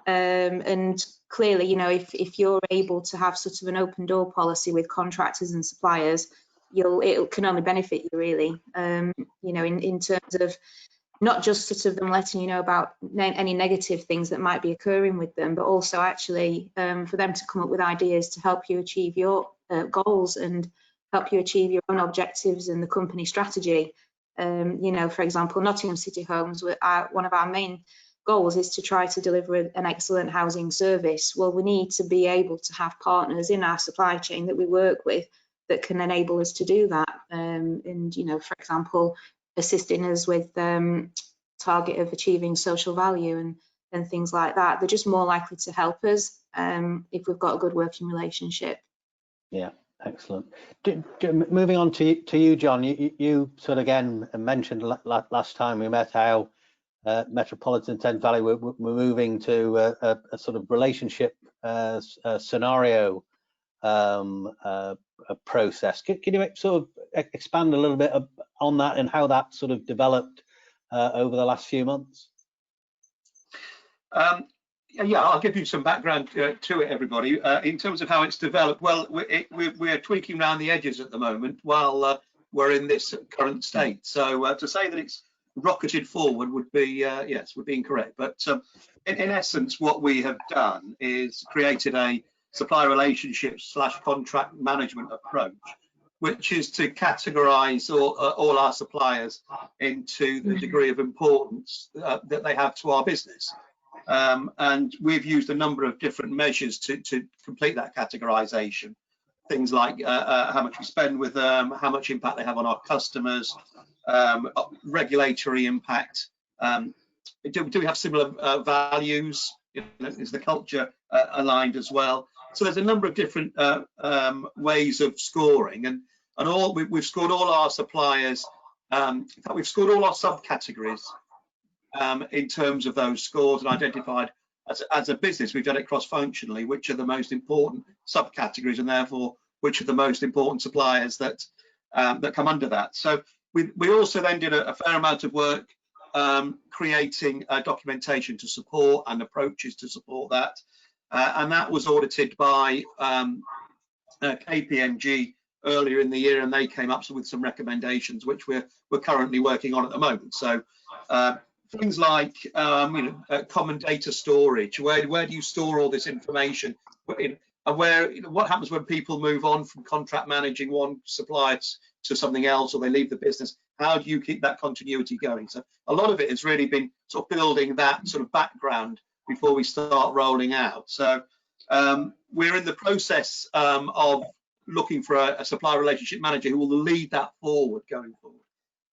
And clearly, if you're able to have sort of an open door policy with contractors and suppliers, it can only benefit you, really. In terms of not just sort of them letting you know about any negative things that might be occurring with them, but also actually for them to come up with ideas to help you achieve your goals and help you achieve your own objectives and the company strategy. For example, Nottingham City Homes, one of our main goals is to try to deliver an excellent housing service. Well, we need to be able to have partners in our supply chain that we work with that can enable us to do that. And for example, assisting us with target of achieving social value and things like that. They're just more likely to help us if we've got a good working relationship. Yeah, excellent. Moving on to you, John, you sort of again mentioned last time we met how Metropolitan Thames Valley we're moving to a sort of relationship scenario process. Can you sort of expand a little bit on that and how that sort of developed over the last few months? Yeah, I'll give you some background to it, everybody. In terms of how it's developed, well, we're tweaking around the edges at the moment while we're in this current state. So to say that it's rocketed forward would be, yes, would be incorrect. But in essence, what we have done is created a supplier relationships / contract management approach, which is to categorize all our suppliers into the degree of importance that they have to our business. And we've used a number of different measures to complete that categorization. Things like how much we spend with them, how much impact they have on our customers, regulatory impact. Do we have similar values? Is the culture aligned as well? So there's a number of different ways of scoring, and we've scored all our suppliers. In fact, we've scored all our subcategories in terms of those scores, and identified as a business, we've done it cross-functionally, which are the most important subcategories, and therefore which are the most important suppliers that that come under that. So we also then did a fair amount of work creating documentation to support and approaches to support that, and that was audited by KPMG earlier in the year, and they came up with some recommendations which we're currently working on at the moment. So things like common data storage. Where do you store all this information? And what happens when people move on from contract managing one supplier to something else, or they leave the business? How do you keep that continuity going? So a lot of it has really been sort of building that sort of background before we start rolling out. So we're in the process of looking for a supplier relationship manager who will lead that forward going forward.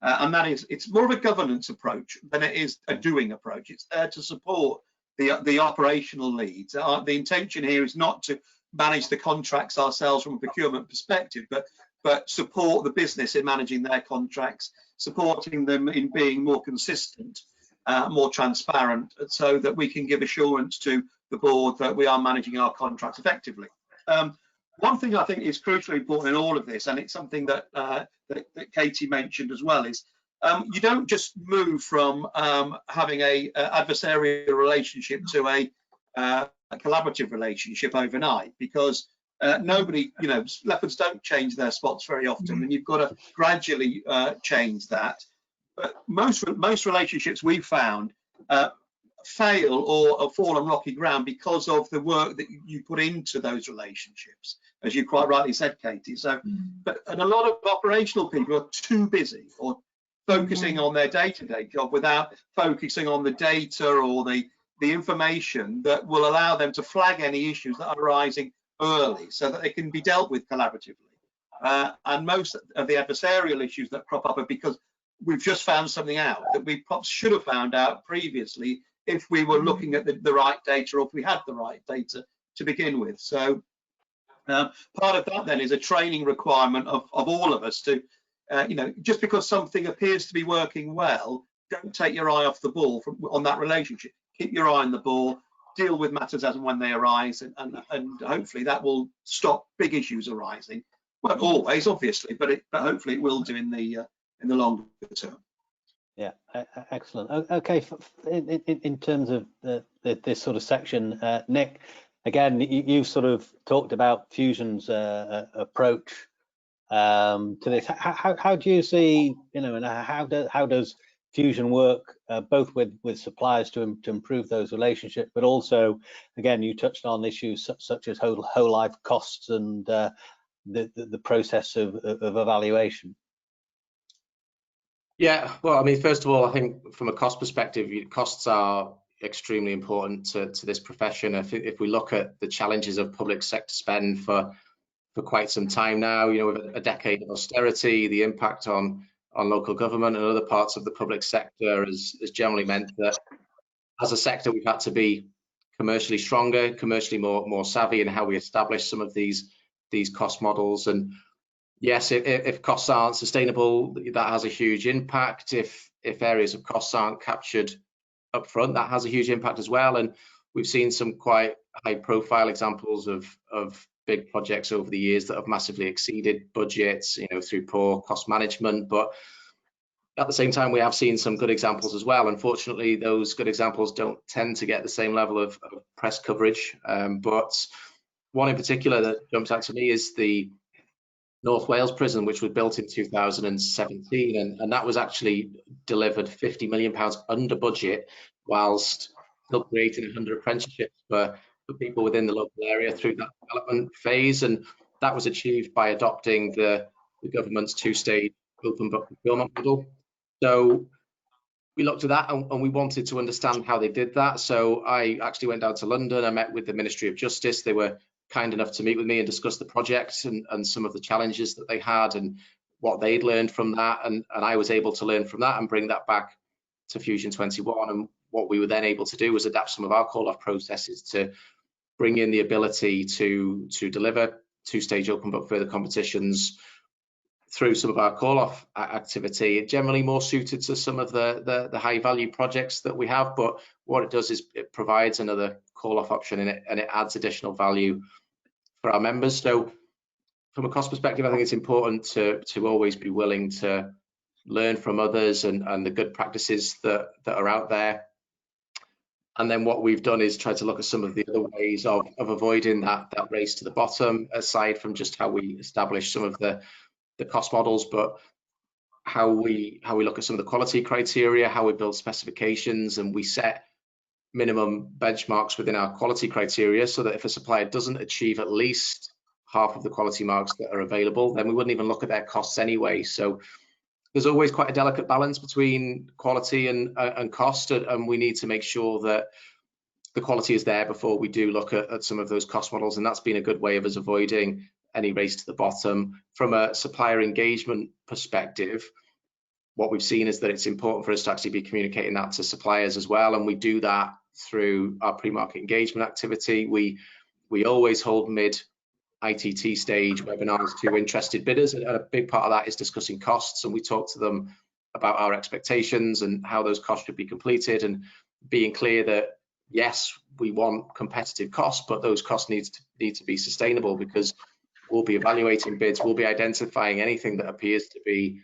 And that is, it's more of a governance approach than it is a doing approach. It's there to support the operational leads. The intention here is not to manage the contracts ourselves from a procurement perspective, but support the business in managing their contracts, supporting them in being more consistent, more transparent, so that we can give assurance to the board that we are managing our contracts effectively. One thing I think is crucially important in all of this, and it's something that that Katie mentioned as well, is you don't just move from having a adversarial relationship to a collaborative relationship overnight, because nobody, leopards don't change their spots very often, and you've got to gradually change that. But most relationships we've found fail or fall on rocky ground because of the work that you put into those relationships, as you quite rightly said, Katie. So, and a lot of operational people are too busy or focusing on their day-to-day job without focusing on the data or the information that will allow them to flag any issues that are arising early, so that they can be dealt with collaboratively. And most of the adversarial issues that crop up are because we've just found something out that we perhaps should have found out previously if we were looking at the right data, or if we had the right data to begin with. So part of that then is a training requirement of all of us to, just because something appears to be working well, don't take your eye off the ball on that relationship. Keep your eye on the ball, deal with matters as and when they arise, and hopefully that will stop big issues arising. Well, always, obviously, but hopefully it will do in the longer term. Yeah, excellent. Okay, in terms of this sort of section, Nick, again, you've sort of talked about Fusion's approach to this. How do you see, and how does Fusion work both with suppliers to improve those relationships, but also, again, you touched on issues such as whole life costs and the process of evaluation? Yeah, well, I mean, first of all, I think from a cost perspective, costs are extremely important to this profession. If we look at the challenges of public sector spend for quite some time now, with a decade of austerity, the impact on local government and other parts of the public sector has generally meant that as a sector we've had to be commercially stronger, commercially more savvy in how we establish some of these cost models. And yes, if costs aren't sustainable, that has a huge impact. If areas of costs aren't captured up front, that has a huge impact as well. And we've seen some quite high profile examples of big projects over the years that have massively exceeded budgets, through poor cost management. But At the same time, we have seen some good examples as well. Unfortunately, those good examples don't tend to get the same level of press coverage. But one in particular that jumps out to me is the North Wales prison, which was built in 2017, and that was actually delivered £50 million under budget, whilst still creating 100 apprenticeships for people within the local area through that development phase. And that was achieved by adopting the government's two-stage open book procurement model. So we looked at that and we wanted to understand how they did that. So I actually went down to London. I met with the Ministry of Justice. They were kind enough to meet with me and discuss the project and some of the challenges that they had and what they'd learned from that. And I was able to learn from that and bring that back to Fusion21. And what we were then able to do was adapt some of our call-off processes to bring in the ability to deliver two-stage open book further competitions through some of our call-off activity, generally more suited to some of the high-value projects that we have. But what it does is it provides another call-off option in it, and it adds additional value for our members. So from a cost perspective, I think it's important to always be willing to learn from others and the good practices that are out there. And then what we've done is try to look at some of the other ways of avoiding that race to the bottom, aside from just how we establish some of the cost models, but how we look at some of the quality criteria, how we build specifications, and we set minimum benchmarks within our quality criteria, so that if a supplier doesn't achieve at least half of the quality marks that are available, then we wouldn't even look at their costs anyway. So there's always quite a delicate balance between quality and cost, and we need to make sure that the quality is there before we do look at some of those cost models. And that's been a good way of us avoiding any race to the bottom. From a supplier engagement perspective, what we've seen is that it's important for us to actually be communicating that to suppliers as well, and we do that through our pre-market engagement activity. We always hold mid-ITT stage webinars to interested bidders, and a big part of that is discussing costs, and we talk to them about our expectations and how those costs should be completed, and being clear that yes, we want competitive costs, but those costs need to be sustainable, because we'll be evaluating bids, we'll be identifying anything that appears to be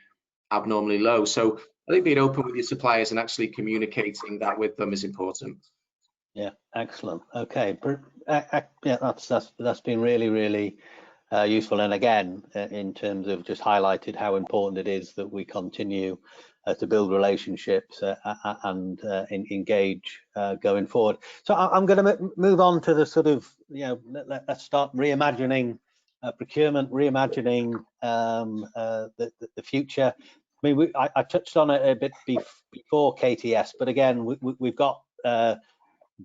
abnormally low. So I think being open with your suppliers and actually communicating that with them is important. Yeah, excellent. Okay, yeah, that's been really useful. And again, in terms of just highlighted how important it is that we continue to build relationships and engage going forward. So I'm going to move on to the sort of, let's start reimagining procurement, reimagining the future. I mean, I touched on it a bit before KTS, but again, we've got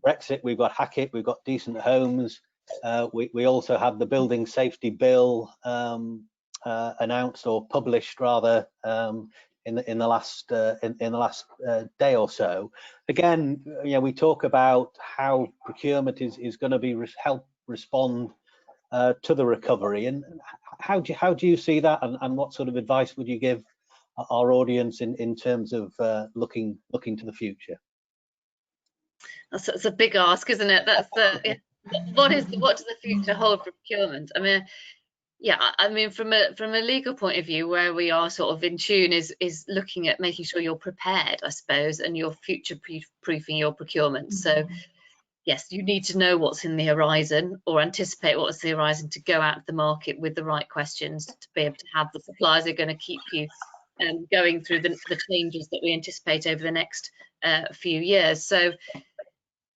Brexit, we've got Hackett, we've got Decent Homes. We also have the Building Safety Bill announced or published rather in the last day or so. Again, we talk about how procurement is going to be help respond to the recovery, and how do you see that, and what sort of advice would you give our audience in terms of looking to the future? That's a big ask, isn't it? That's what does the future hold for procurement? I mean, yeah, I mean, from a legal point of view, where we are sort of in tune is looking at making sure you're prepared, I suppose, and you're future-proofing your procurement. So yes, you need to know what's in the horizon, or anticipate what's in the horizon, to go out to the market with the right questions, to be able to have the suppliers that are going to keep you going through the changes that we anticipate over the next few years. So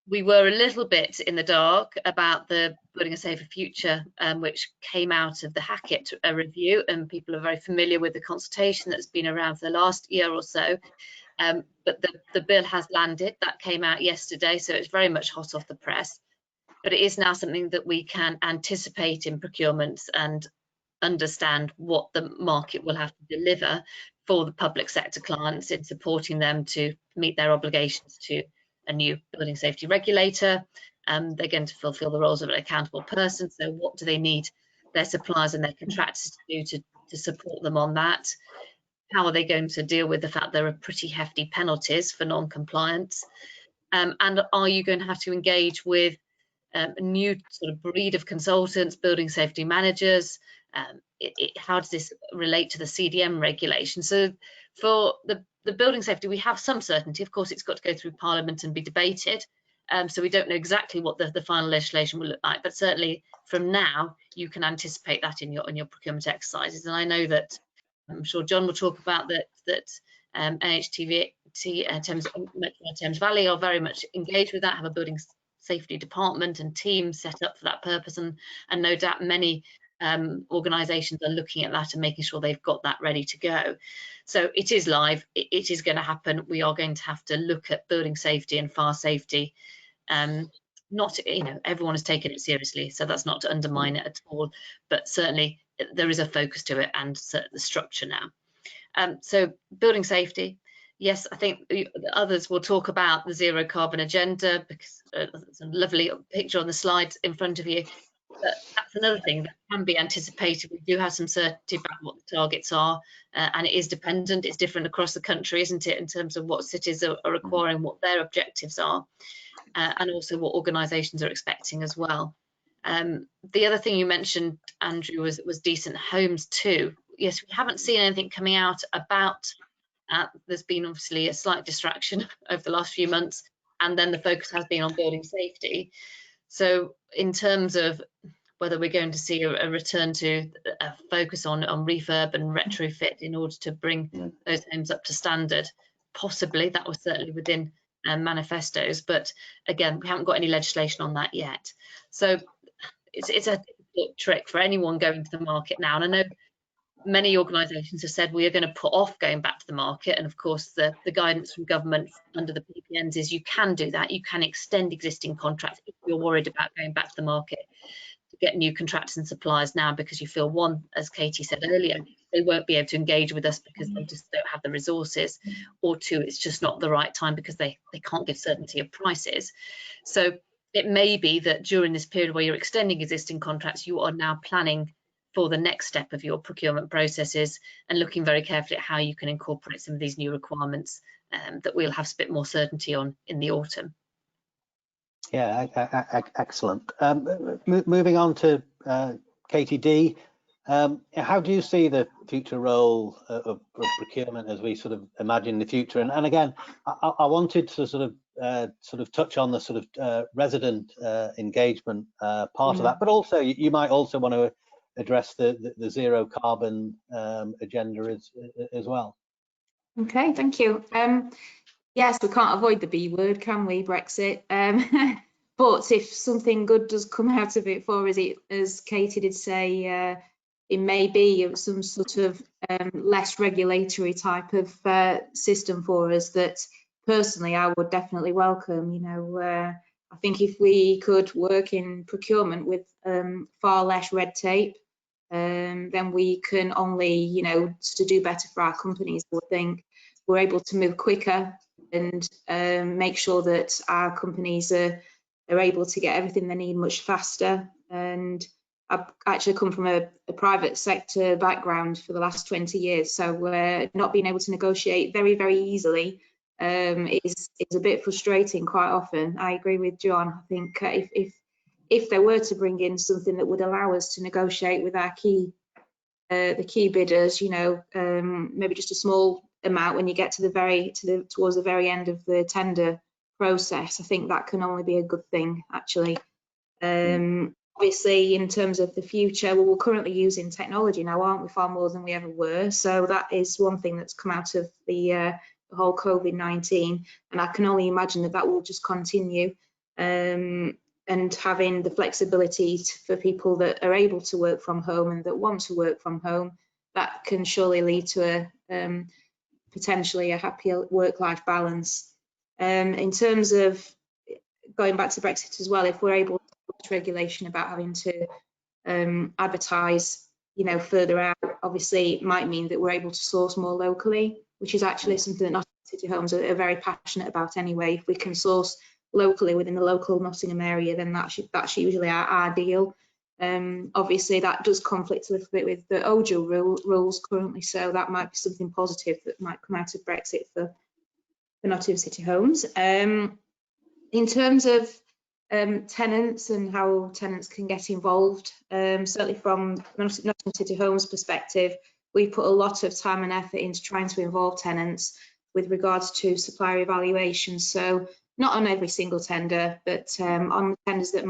we were a little bit in the dark about the Building a Safer Future, which came out of the Hackett review, and people are very familiar with the consultation that's been around for the last year or so. But the bill has landed. That came out yesterday, so it's very much hot off the press. But it is now something that we can anticipate in procurement and understand what the market will have to deliver for the public sector clients in supporting them to meet their obligations to a new building safety regulator. They're going to fulfill the roles of an accountable person. So what do they need their suppliers and their contractors to do to support them on that? How are they going to deal with the fact there are pretty hefty penalties for non-compliance? And are you going to have to engage with a new sort of breed of consultants, building safety managers, how does this relate to the CDM regulation? So for the building safety, we have some certainty. Of course, it's got to go through Parliament and be debated. So we don't know exactly what the final legislation will look like, but certainly from now you can anticipate that in your procurement exercises. And I know that I'm sure John will talk about that NHTV, Thames Valley are very much engaged with that, have a building safety department and team set up for that purpose, and no doubt many organisations are looking at that and making sure they've got that ready to go. So it is live, it is going to happen. We are going to have to look at building safety and fire safety. Not, everyone has taken it seriously, so that's not to undermine it at all, but certainly there is a focus to it and the structure now. So building safety, yes, I think the others will talk about the zero carbon agenda, because there's a lovely picture on the slides in front of you. But that's another thing that can be anticipated. We do have some certainty about what the targets are, and it is dependent. It's different across the country, isn't it, in terms of what cities are requiring, what their objectives are, and also what organisations are expecting as well. The other thing you mentioned, Andrew, was decent homes too. Yes, we haven't seen anything coming out about there's been obviously a slight distraction over the last few months, and then the focus has been on building safety. So in terms of whether we're going to see a return to a focus on refurb and retrofit in order to bring those homes up to standard, possibly. That was certainly within manifestos, but again, we haven't got any legislation on that yet. So it's a difficult trick for anyone going to the market now, and I know many organisations have said we are going to put off going back to the market, and of course the guidance from government under the PPNs is you can do that. You can extend existing contracts if you're worried about going back to the market to get new contractors and suppliers now, because you feel, one, as Katie said earlier, they won't be able to engage with us because they just don't have the resources, or two, it's just not the right time because they can't give certainty of prices. So it may be that during this period where you're extending existing contracts, you are now planning for the next step of your procurement processes and looking very carefully at how you can incorporate some of these new requirements that we'll have a bit more certainty on in the autumn. Yeah, excellent. Moving on to Katie D, how do you see the future role of procurement as we sort of imagine the future? And again, I wanted to sort of touch on the sort of resident engagement part of that, but also you might also want to address the zero carbon agenda as well. Okay, thank you. Yes, we can't avoid the B word, can we, Brexit? But if something good does come out of it for us, as Katie did say, it may be some sort of less regulatory type of system for us that personally I would definitely welcome. I think if we could work in procurement with far less red tape, then we can only, to do better for our companies. I think we're able to move quicker and make sure that our companies are able to get everything they need much faster. And I've actually come from a private sector background for the last 20 years, so not being able to negotiate very, very easily is a bit frustrating quite often. I agree with John. I think if there were to bring in something that would allow us to negotiate with our the key bidders, maybe just a small amount when you get to towards the very end of the tender process, I think that can only be a good thing, actually. Obviously, in terms of the future, well, we're currently using technology now, aren't we, far more than we ever were. So that is one thing that's come out of the whole COVID-19, and I can only imagine that will just continue. And having the flexibility for people that are able to work from home and that want to work from home, that can surely lead to potentially a happier work-life balance. In terms of going back to Brexit as well, if we're able to put regulation about having to advertise, further out, obviously it might mean that we're able to source more locally, which is actually something that Nottingham City Homes are very passionate about anyway. If we can source locally within the local Nottingham area, then that's usually our deal. Obviously that does conflict a little bit with the OJO rules currently, so that might be something positive that might come out of Brexit for Nottingham City Homes. In terms of tenants and how tenants can get involved. Certainly from Nottingham City Homes perspective, we put a lot of time and effort into trying to involve tenants with regards to supplier evaluations. So not on every single tender, but on tenders that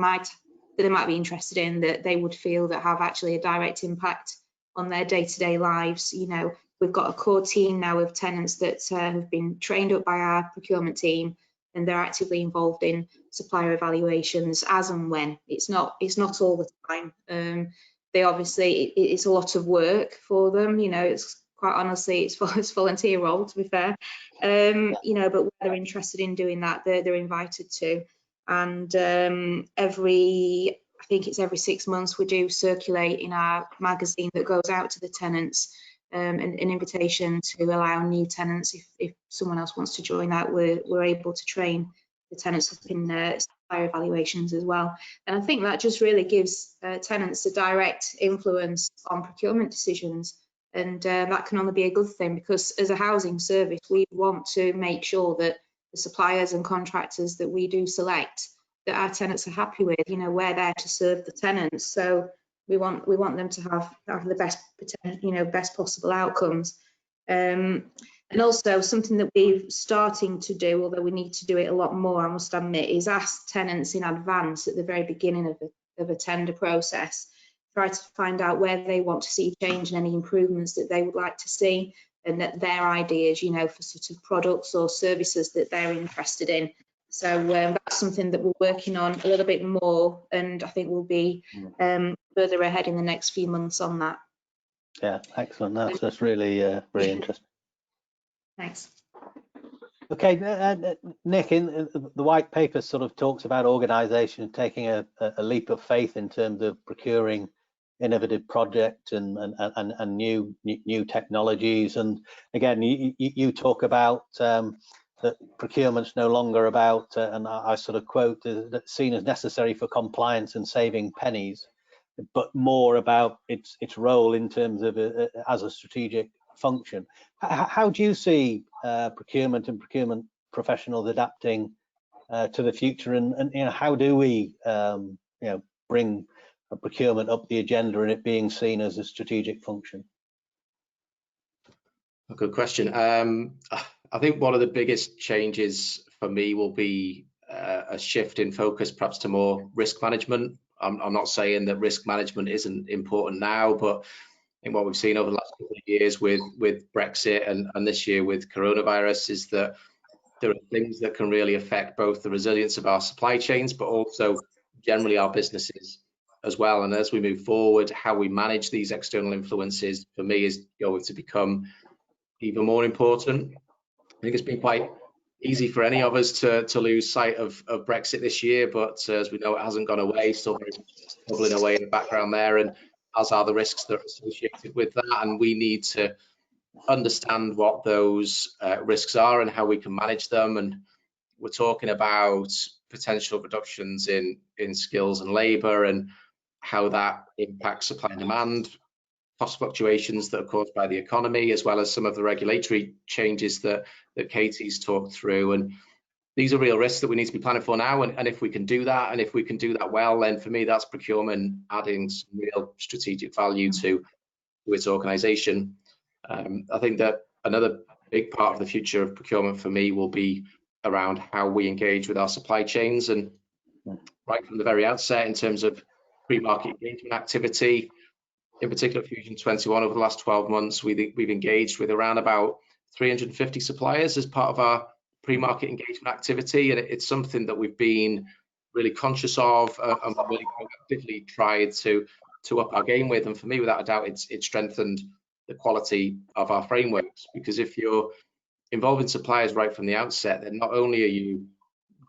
they might be interested in, that they would feel that have actually a direct impact on their day-to-day lives. You know, we've got a core team now of tenants that have been trained up by our procurement team, and they're actively involved in supplier evaluations as and when. It's not all the time. They obviously, it's a lot of work for them. You know, it's quite honestly, it's volunteer role, to be fair. You know, but when they're interested in doing that, they're invited to. And I think it's every 6 months, we do circulate in our magazine that goes out to the tenants an invitation to allow new tenants, if someone else wants to join that, we're able to train the tenants up in supplier evaluations as well. And I think that just really gives tenants a direct influence on procurement decisions. And that can only be a good thing, because as a housing service, we want to make sure that the suppliers and contractors that we do select, that our tenants are happy with. You know, we're there to serve the tenants, so we want them to have the best best possible outcomes. And also something that we're starting to do, although we need to do it a lot more, I must admit, is ask tenants in advance at the very beginning of a tender process, try to find out where they want to see change and any improvements that they would like to see, and that their ideas, you know, for sort of products or services that they're interested in. So that's something that we're working on a little bit more, and I think we'll be further ahead in the next few months on that. Yeah, excellent. That's really really interesting. Thanks. Okay, Nick, in the white paper sort of talks about organisations taking a leap of faith in terms of procuring innovative projects and new technologies. And again, you talk about that procurement's no longer about, and I sort of quote, seen as necessary for compliance and saving pennies, but more about its role in terms of as a strategic function. How do you see procurement and procurement professionals adapting to the future, and you know, how do we you know, bring a procurement up the agenda and it being seen as a strategic function? A good question. I think one of the biggest changes for me will be a shift in focus, perhaps to more risk management. I'm not saying that risk management isn't important now, but I think what we've seen over the last couple of years with Brexit and this year with coronavirus is that there are things that can really affect both the resilience of our supply chains, but also generally our businesses as well. And as we move forward, how we manage these external influences, for me, is going to become even more important. I think it's been quite easy for any of us to lose sight of Brexit this year, but as we know, it hasn't gone away, still very much bubbling away in the background there, and as are the risks that are associated with that. And we need to understand what those risks are and how we can manage them. And we're talking about potential reductions in skills and labour and how that impacts supply and demand, cost fluctuations that are caused by the economy, as well as some of the regulatory changes that Katie's talked through. And these are real risks that we need to be planning for now. And if we can do that, and if we can do that well, then for me, that's procurement adding some real strategic value to its organisation. I think that another big part of the future of procurement for me will be around how we engage with our supply chains. And right from the very outset, in terms of pre-market engagement activity, in particular Fusion21, over the last 12 months, we've engaged with around about 350 suppliers as part of our pre-market engagement activity, and it's something that we've been really conscious of and really proactively tried to up our game with. And for me, without a doubt, it's strengthened the quality of our frameworks, because if you're involving suppliers right from the outset, then not only are you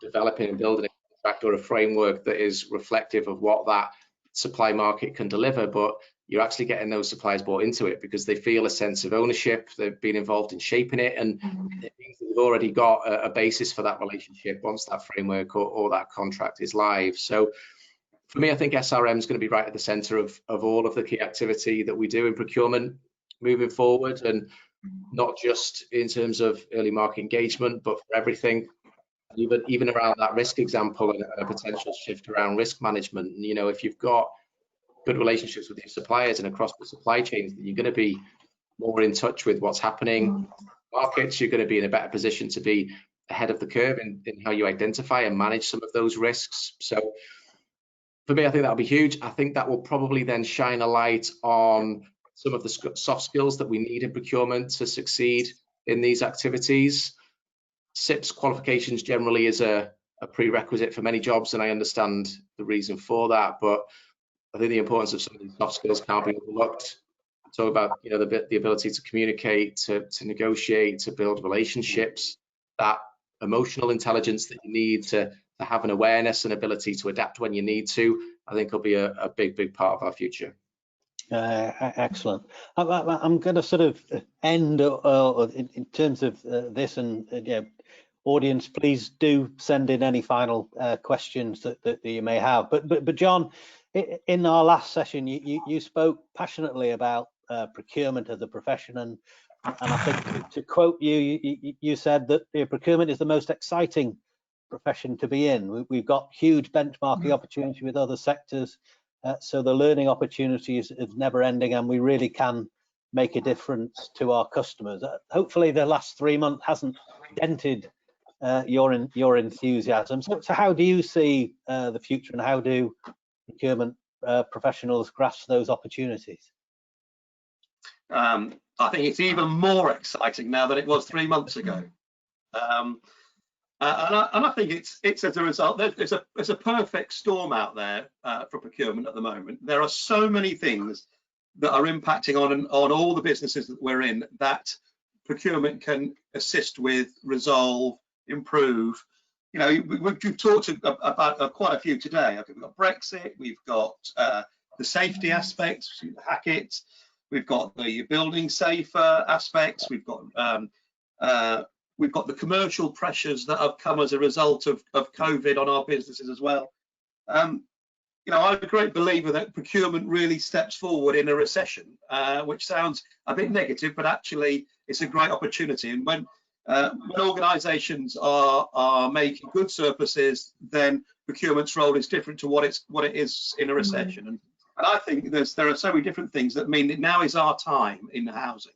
developing and building a contract or a framework that is reflective of what that supply market can deliver, but you're actually getting those suppliers bought into it because they feel a sense of ownership, they've been involved in shaping it, and it means that they've already got a basis for that relationship once that framework or that contract is live. So for me, I think SRM is going to be right at the center of all of the key activity that we do in procurement moving forward, and not just in terms of early market engagement, but for everything. even around that risk example and a potential shift around risk management. And, you know, if you've got good relationships with your suppliers and across the supply chains, you're going to be more in touch with what's happening in markets. You're going to be in a better position to be ahead of the curve in how you identify and manage some of those risks. So for me, I think that'll be huge. I think that will probably then shine a light on some of the soft skills that we need in procurement to succeed in these activities. SIPS qualifications generally is a prerequisite for many jobs, and I understand the reason for that, but I think the importance of some of these soft skills can't be overlooked. Talk about, you know, the ability to communicate, to negotiate, to build relationships, that emotional intelligence that you need to have an awareness and ability to adapt when you need to, I think will be a big part of our future. Excellent. I'm going to sort of end in terms of this, and yeah, audience, please do send in any final questions that you may have. But John, in our last session, you spoke passionately about procurement as a profession, and I think to quote you said that procurement is the most exciting profession to be in. We've got huge benchmarking opportunity with other sectors, so the learning opportunity is never ending, and we really can make a difference to our customers. Hopefully the last 3 months hasn't dented your enthusiasm. So how do you see the future, and how do procurement professionals grasp those opportunities? I think it's even more exciting now than it was 3 months ago. And I think it's as a result, there's a perfect storm out there for procurement at the moment. There are so many things that are impacting on all the businesses that we're in that procurement can assist with, resolve, improve. You know, we've talked about quite a few today. We've got Brexit, we've got the safety aspects, Hackett, we've got the building safer aspects, we've got the commercial pressures that have come as a result of COVID on our businesses as well. You know, I'm a great believer that procurement really steps forward in a recession, which sounds a bit negative, but actually it's a great opportunity. And when organisations are making good surpluses, then procurement's role is different to what it is in a recession. And I think there are so many different things that mean that now is our time in housing.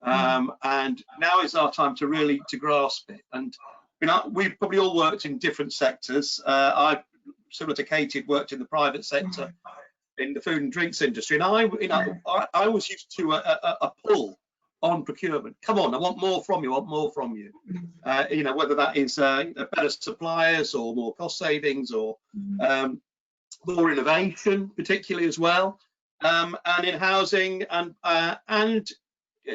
And now is our time to really grasp it. And you know, we've probably all worked in different sectors. I've, similar to Katie, had worked in the private sector in the food and drinks industry, and I was used to a pull on procurement. Come on, I want more from you. I want more from you. You know, whether that is better suppliers or more cost savings or more innovation, particularly as well, and in housing and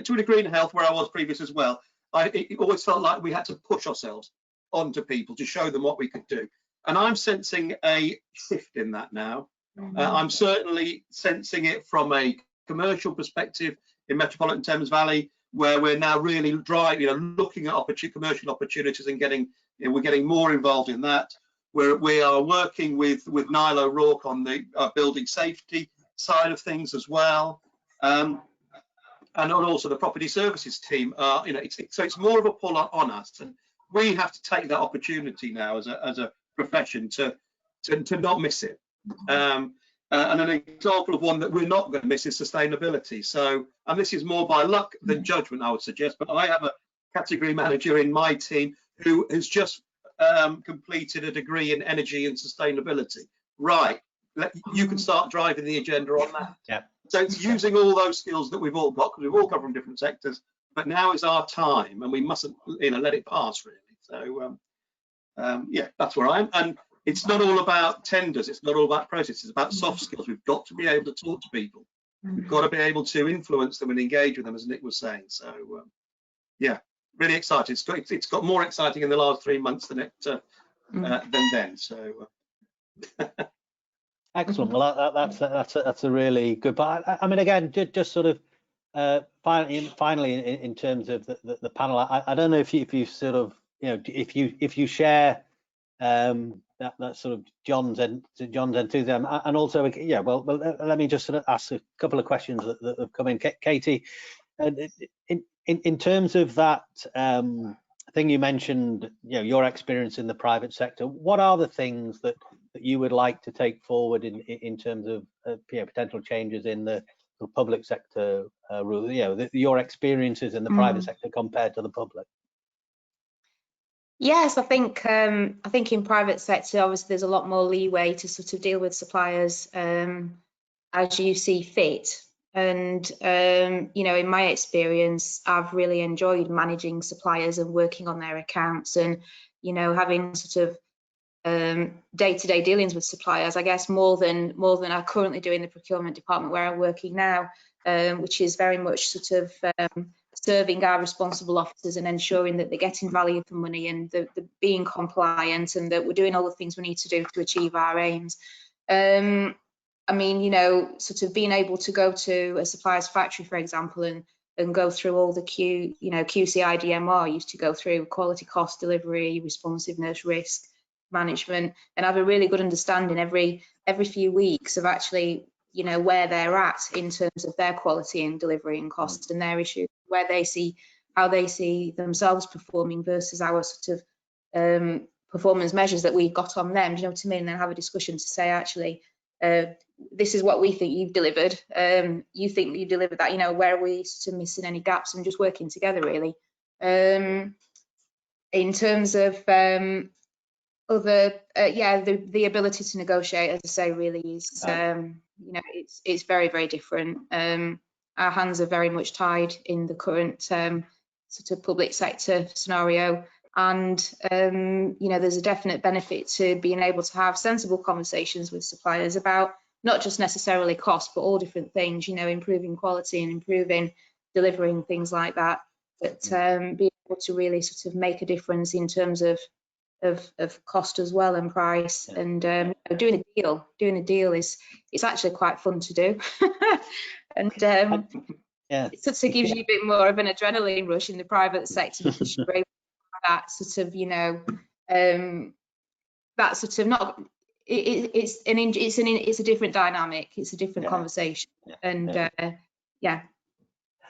to a degree in health, where I was previous as well. It always felt like we had to push ourselves onto people to show them what we could do. And I'm sensing a shift in that now. I'm certainly sensing it from a commercial perspective in Metropolitan Thames Valley, where we're now really looking at commercial opportunities and we're getting more involved in that. We are working with Niall O'Rourke on the building safety side of things as well. And also the property services team. You know, so it's more of a pull on us, and we have to take that opportunity now as a profession to not miss it. And an example of one that we're not going to miss is sustainability. So, and this is more by luck than judgment, I would suggest, but I have a category manager in my team who has just completed a degree in energy and sustainability. Right, you can start driving the agenda on that. Yeah. So it's using all those skills that we've all got, because we've all come from different sectors, but now is our time, and we mustn't, let it pass, really. So, yeah, that's where I am. And it's not all about tenders. It's not all about processes. It's about soft skills. We've got to be able to talk to people. We've got to be able to influence them and engage with them, as Nick was saying. So, yeah, really excited. It's got more exciting in the last 3 months than then. So. Excellent. Well, that's a really good. But I mean, again, just sort of finally, in terms of the panel, I don't know if you sort of, if you share that sort of John's enthusiasm, and also, yeah. Well, let me just sort of ask a couple of questions that have come in. Katie, in terms of that I think you mentioned, your experience in the private sector. What are the things that you would like to take forward in terms of potential changes in the public sector rule? Your experiences in the private sector compared to the public. Yes, I think in private sector, obviously, there's a lot more leeway to sort of deal with suppliers as you see fit. And in my experience, I've really enjoyed managing suppliers and working on their accounts, and having sort of day-to-day dealings with suppliers, I guess, more than I currently do in the procurement department where I'm working now, which is very much sort of serving our responsible officers and ensuring that they're getting value for money, and they're being compliant, and that we're doing all the things we need to do to achieve our aims. I mean, sort of being able to go to a supplier's factory, for example, and go through all the QCIDMR used to go through: quality, cost, delivery, responsiveness, risk management, and have a really good understanding every few weeks of actually where they're at in terms of their quality and delivery and cost and their issues, where they see how they see themselves performing versus our sort of performance measures that we've got on them. Do you know what I mean? And then have a discussion to say, actually, this is what we think you've delivered. You think you delivered that. Where are we sort of missing any gaps, and just working together really. In terms of the ability to negotiate, as I say, really is it's very, very different. Our hands are very much tied in the current sort of public sector scenario, and there's a definite benefit to being able to have sensible conversations with suppliers about not just necessarily cost, but all different things, improving quality and improving delivering, things like that, but being able to really sort of make a difference in terms of cost as well, and price, and doing a deal is, it's actually quite fun to do. And it sort of gives you a bit more of an adrenaline rush in the private sector, because you're able to have that sort of that sort of not it's a different dynamic, it's a different conversation. And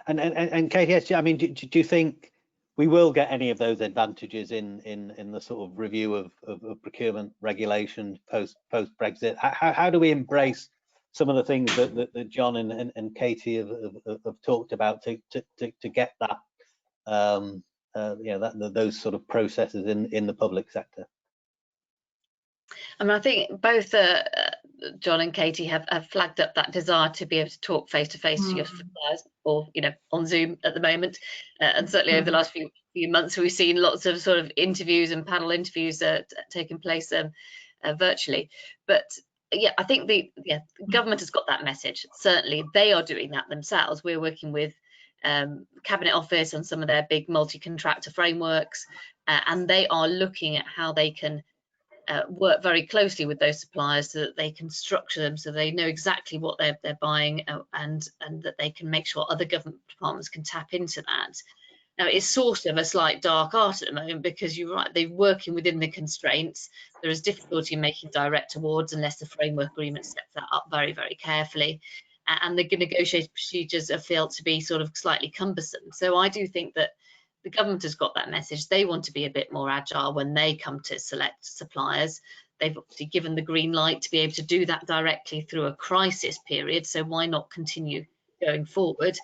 and Katie, I mean, do you think we will get any of those advantages in the sort of review of procurement regulations post Brexit? How do we embrace some of the things that John and Katie have talked about to get that those sort of processes in the public sector? I mean, I think both John and Katie have flagged up that desire to be able to talk face to face to your suppliers, or on Zoom at the moment, and certainly over the last few months we've seen lots of sort of interviews and panel interviews taking place virtually. But yeah, I think the government has got that message. Certainly they are doing that themselves. We're working with Cabinet Office on some of their big multi-contractor frameworks, and they are looking at how they can work very closely with those suppliers so that they can structure them so they know exactly what they're buying, and that they can make sure other government departments can tap into that. Now, it's sort of a slight dark art at the moment, because you're right, they're working within the constraints. There is difficulty in making direct awards unless the framework agreement sets that up very, very carefully, and the negotiation procedures are felt to be sort of slightly cumbersome. So I do think that the government has got that message. They want to be a bit more agile when they come to select suppliers. They've obviously given the green light to be able to do that directly through a crisis period. So why not continue going forward,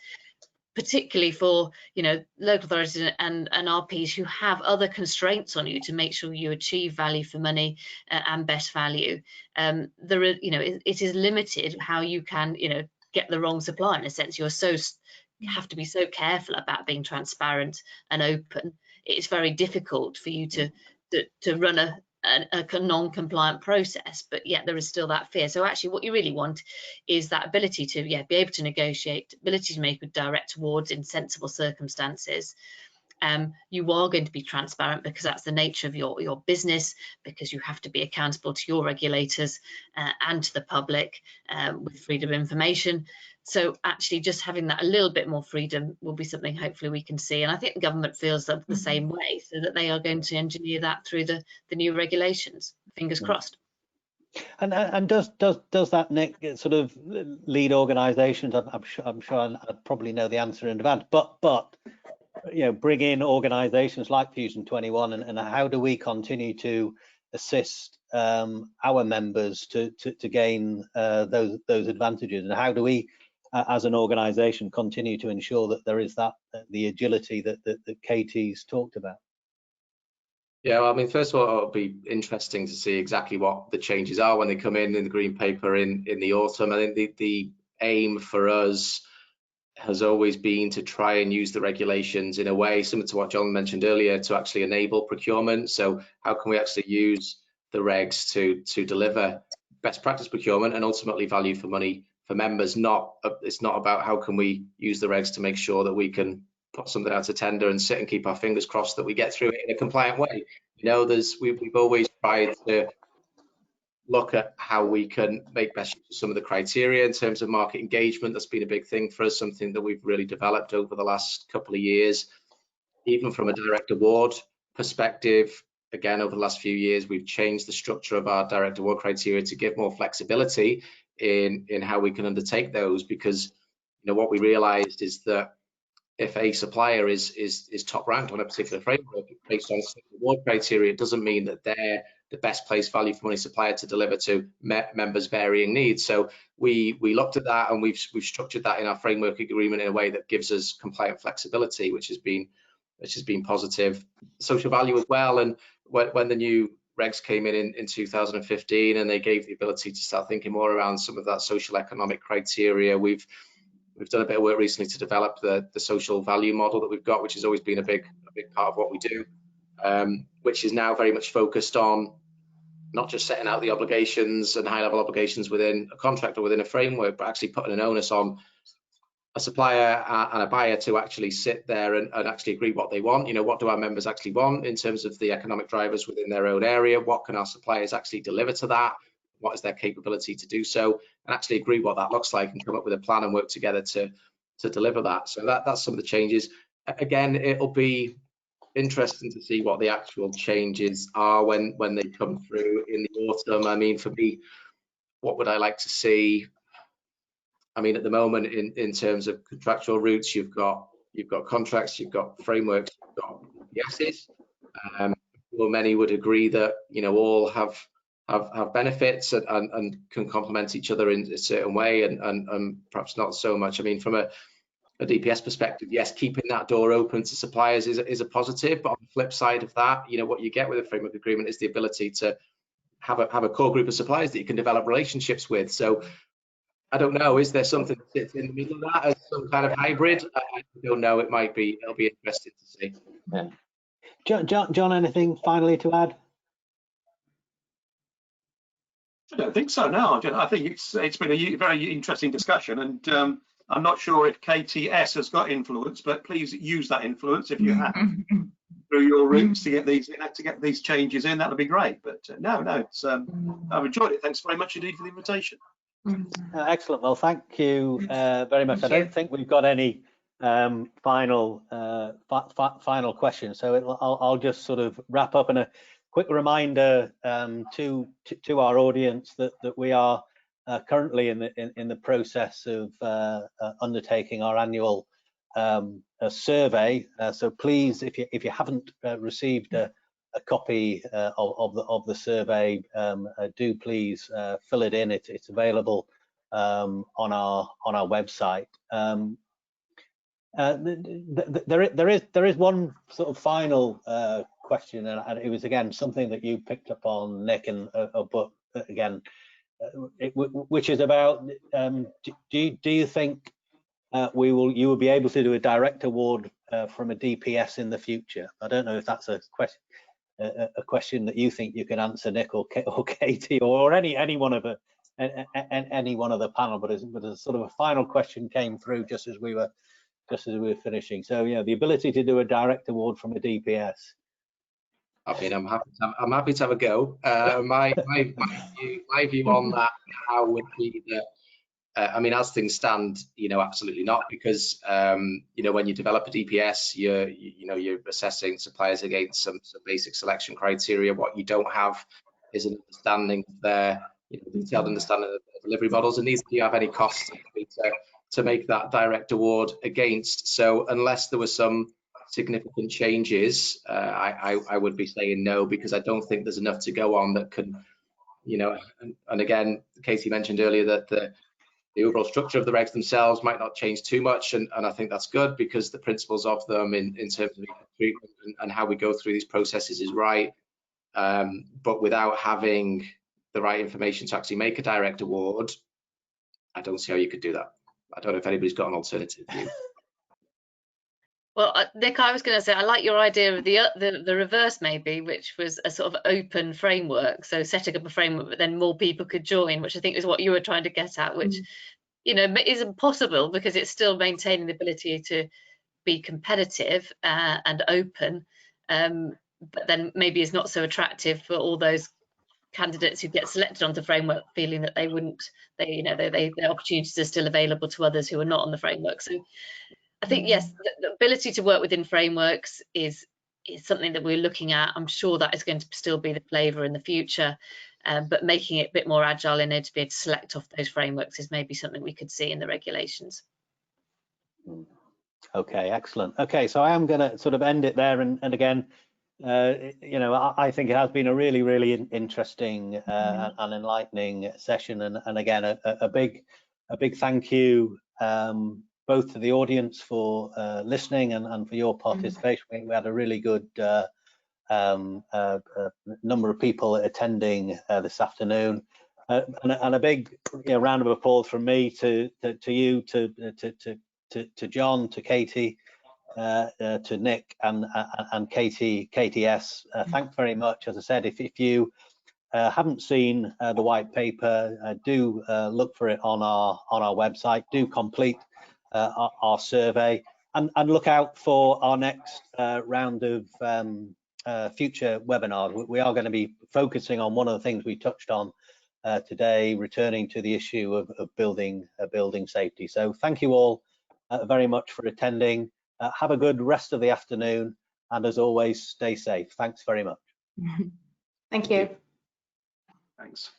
particularly for local authorities and RPs who have other constraints on you to make sure you achieve value for money and best value. There are, it is limited how you can get the wrong supplier. In a sense, you have to be so careful about being transparent and open. It's very difficult for you to run a non-compliant process, but yet there is still that fear. So actually what you really want is that ability to be able to negotiate, ability to make direct awards in sensible circumstances. You are going to be transparent because that's the nature of your business, because you have to be accountable to your regulators and to the public with freedom of information. So actually just having that a little bit more freedom will be something hopefully we can see. And I think the government feels the same way, so that they are going to engineer that through the new regulations. Fingers crossed. And does that sort of lead organisations? I'm sure I probably know the answer in advance, but bring in organisations like Fusion21, and how do we continue to assist our members to gain those advantages, and how do we as an organisation continue to ensure that there is that the agility that Katie's talked about? Yeah, well, I mean, first of all, it'll be interesting to see exactly what the changes are when they come in the green paper in the autumn. I think the aim for us has always been to try and use the regulations in a way similar to what John mentioned earlier, to actually enable procurement. So how can we actually use the regs to deliver best practice procurement and ultimately value for money for members? It's not about how can we use the regs to make sure that we can put something out to tender and sit and keep our fingers crossed that we get through it in a compliant way. We've always tried to look at how we can make best use of some of the criteria in terms of market engagement. That's been a big thing for us, something that we've really developed over the last couple of years. Even from a direct award perspective, again, over the last few years, we've changed the structure of our direct award criteria to give more flexibility in how we can undertake those, because what we realized is that if a supplier is top ranked on a particular framework based on award criteria, it doesn't mean that they're the best place value for money supplier to deliver to members' varying needs. So we looked at that, and we've structured that in our framework agreement in a way that gives us compliant flexibility, which has been positive. Social value as well, and when the new regs came in 2015, and they gave the ability to start thinking more around some of that social economic criteria, we've done a bit of work recently to develop the social value model that we've got, which has always been a big part of what we do, which is now very much focused on not just setting out the obligations and high-level obligations within a contract or within a framework, but actually putting an onus on a supplier and a buyer to actually sit there and actually agree what they want. What do our members actually want in terms of the economic drivers within their own area? What can our suppliers actually deliver to that? What is their capability to do so, and actually agree what that looks like and come up with a plan and work together to deliver that. So that's some of the changes. Again, it'll be interesting to see what the actual changes are when they come through in the autumn. I mean, for me, what would I like to see? I mean, at the moment, in terms of contractual routes, you've got contracts, you've got frameworks, you've got yeses. Well, many would agree that all have benefits and can complement each other in a certain way, and perhaps not so much. I mean, from a DPS perspective, yes, keeping that door open to suppliers is a positive, but on the flip side of that, what you get with a framework agreement is the ability to have a core group of suppliers that you can develop relationships with. So I don't know, is there something that sits in the middle of that as some kind of hybrid? I don't know. It'll be interesting to see. Yeah. John, anything finally to add? I don't think so. No, I think it's been a very interesting discussion, and I'm not sure if KTS has got influence, but please use that influence if you have through your routes to get these changes in. That would be great. But no, it's I've enjoyed it. Thanks very much indeed for the invitation. Excellent. Well, thank you very much. I don't think we've got any final questions, so I'll just sort of wrap up. And a quick reminder to our audience that we are currently in the process of undertaking our annual survey. So please, if you haven't received a copy of the survey, do please fill it in. It's available on our website. There is one sort of final question, and it was again something that you picked up on, Nick, and but again, which is about do you think you will be able to do a direct award from a DPS in the future? I don't know if that's a question that you think you can answer, Nick or Katie, or any one of the panel, but as sort of a final question came through just as we were finishing. So yeah, the ability to do a direct award from a DPS. I mean, I'm happy to have a go. My view on that now would be that I mean, as things stand, absolutely not, because when you develop a DPS, you're assessing suppliers against some basic selection criteria. What you don't have is an understanding of their detailed understanding of the delivery models, and neither do you have any costs to make that direct award against. So unless there was some significant changes, I would be saying no, because I don't think there's enough to go on that can, you know, and again, Katie mentioned earlier that the overall structure of the regs themselves might not change too much, and I think that's good, because the principles of them in terms of treatment and how we go through these processes is right. But without having the right information to actually make a direct award, I don't see how you could do that. I don't know if anybody's got an alternative view. Well, Nick, I was going to say I like your idea of the reverse, maybe, which was a sort of open framework. So setting up a framework, but then more people could join, which I think is what you were trying to get at, which you know isn't possible, because it's still maintaining the ability to be competitive and open, but then maybe is not so attractive for all those candidates who get selected onto framework, feeling that they wouldn't, their opportunities are still available to others who are not on the framework. So I think, yes, the ability to work within frameworks is something that we're looking at. I'm sure that is going to still be the flavour in the future, but making it a bit more agile in it to be able to select off those frameworks is maybe something we could see in the regulations. Okay, excellent. Okay, so I am going to sort of end it there, and again, you know, I think it has been a really, really interesting and enlightening session, and again, a big thank you both to the audience for listening and for your participation. We had a really good number of people attending this afternoon, and a big round of applause from me to you, to John, to Katie, to Nick, and KTS. Thanks very much. As I said, if you haven't seen the white paper, do look for it on our website. Do complete our survey, and look out for our next round of future webinars. We are going to be focusing on one of the things we touched on today, returning to the issue of building safety. So thank you all very much for attending. Have a good rest of the afternoon, and as always, stay safe. Thanks very much. Thank you. Thanks.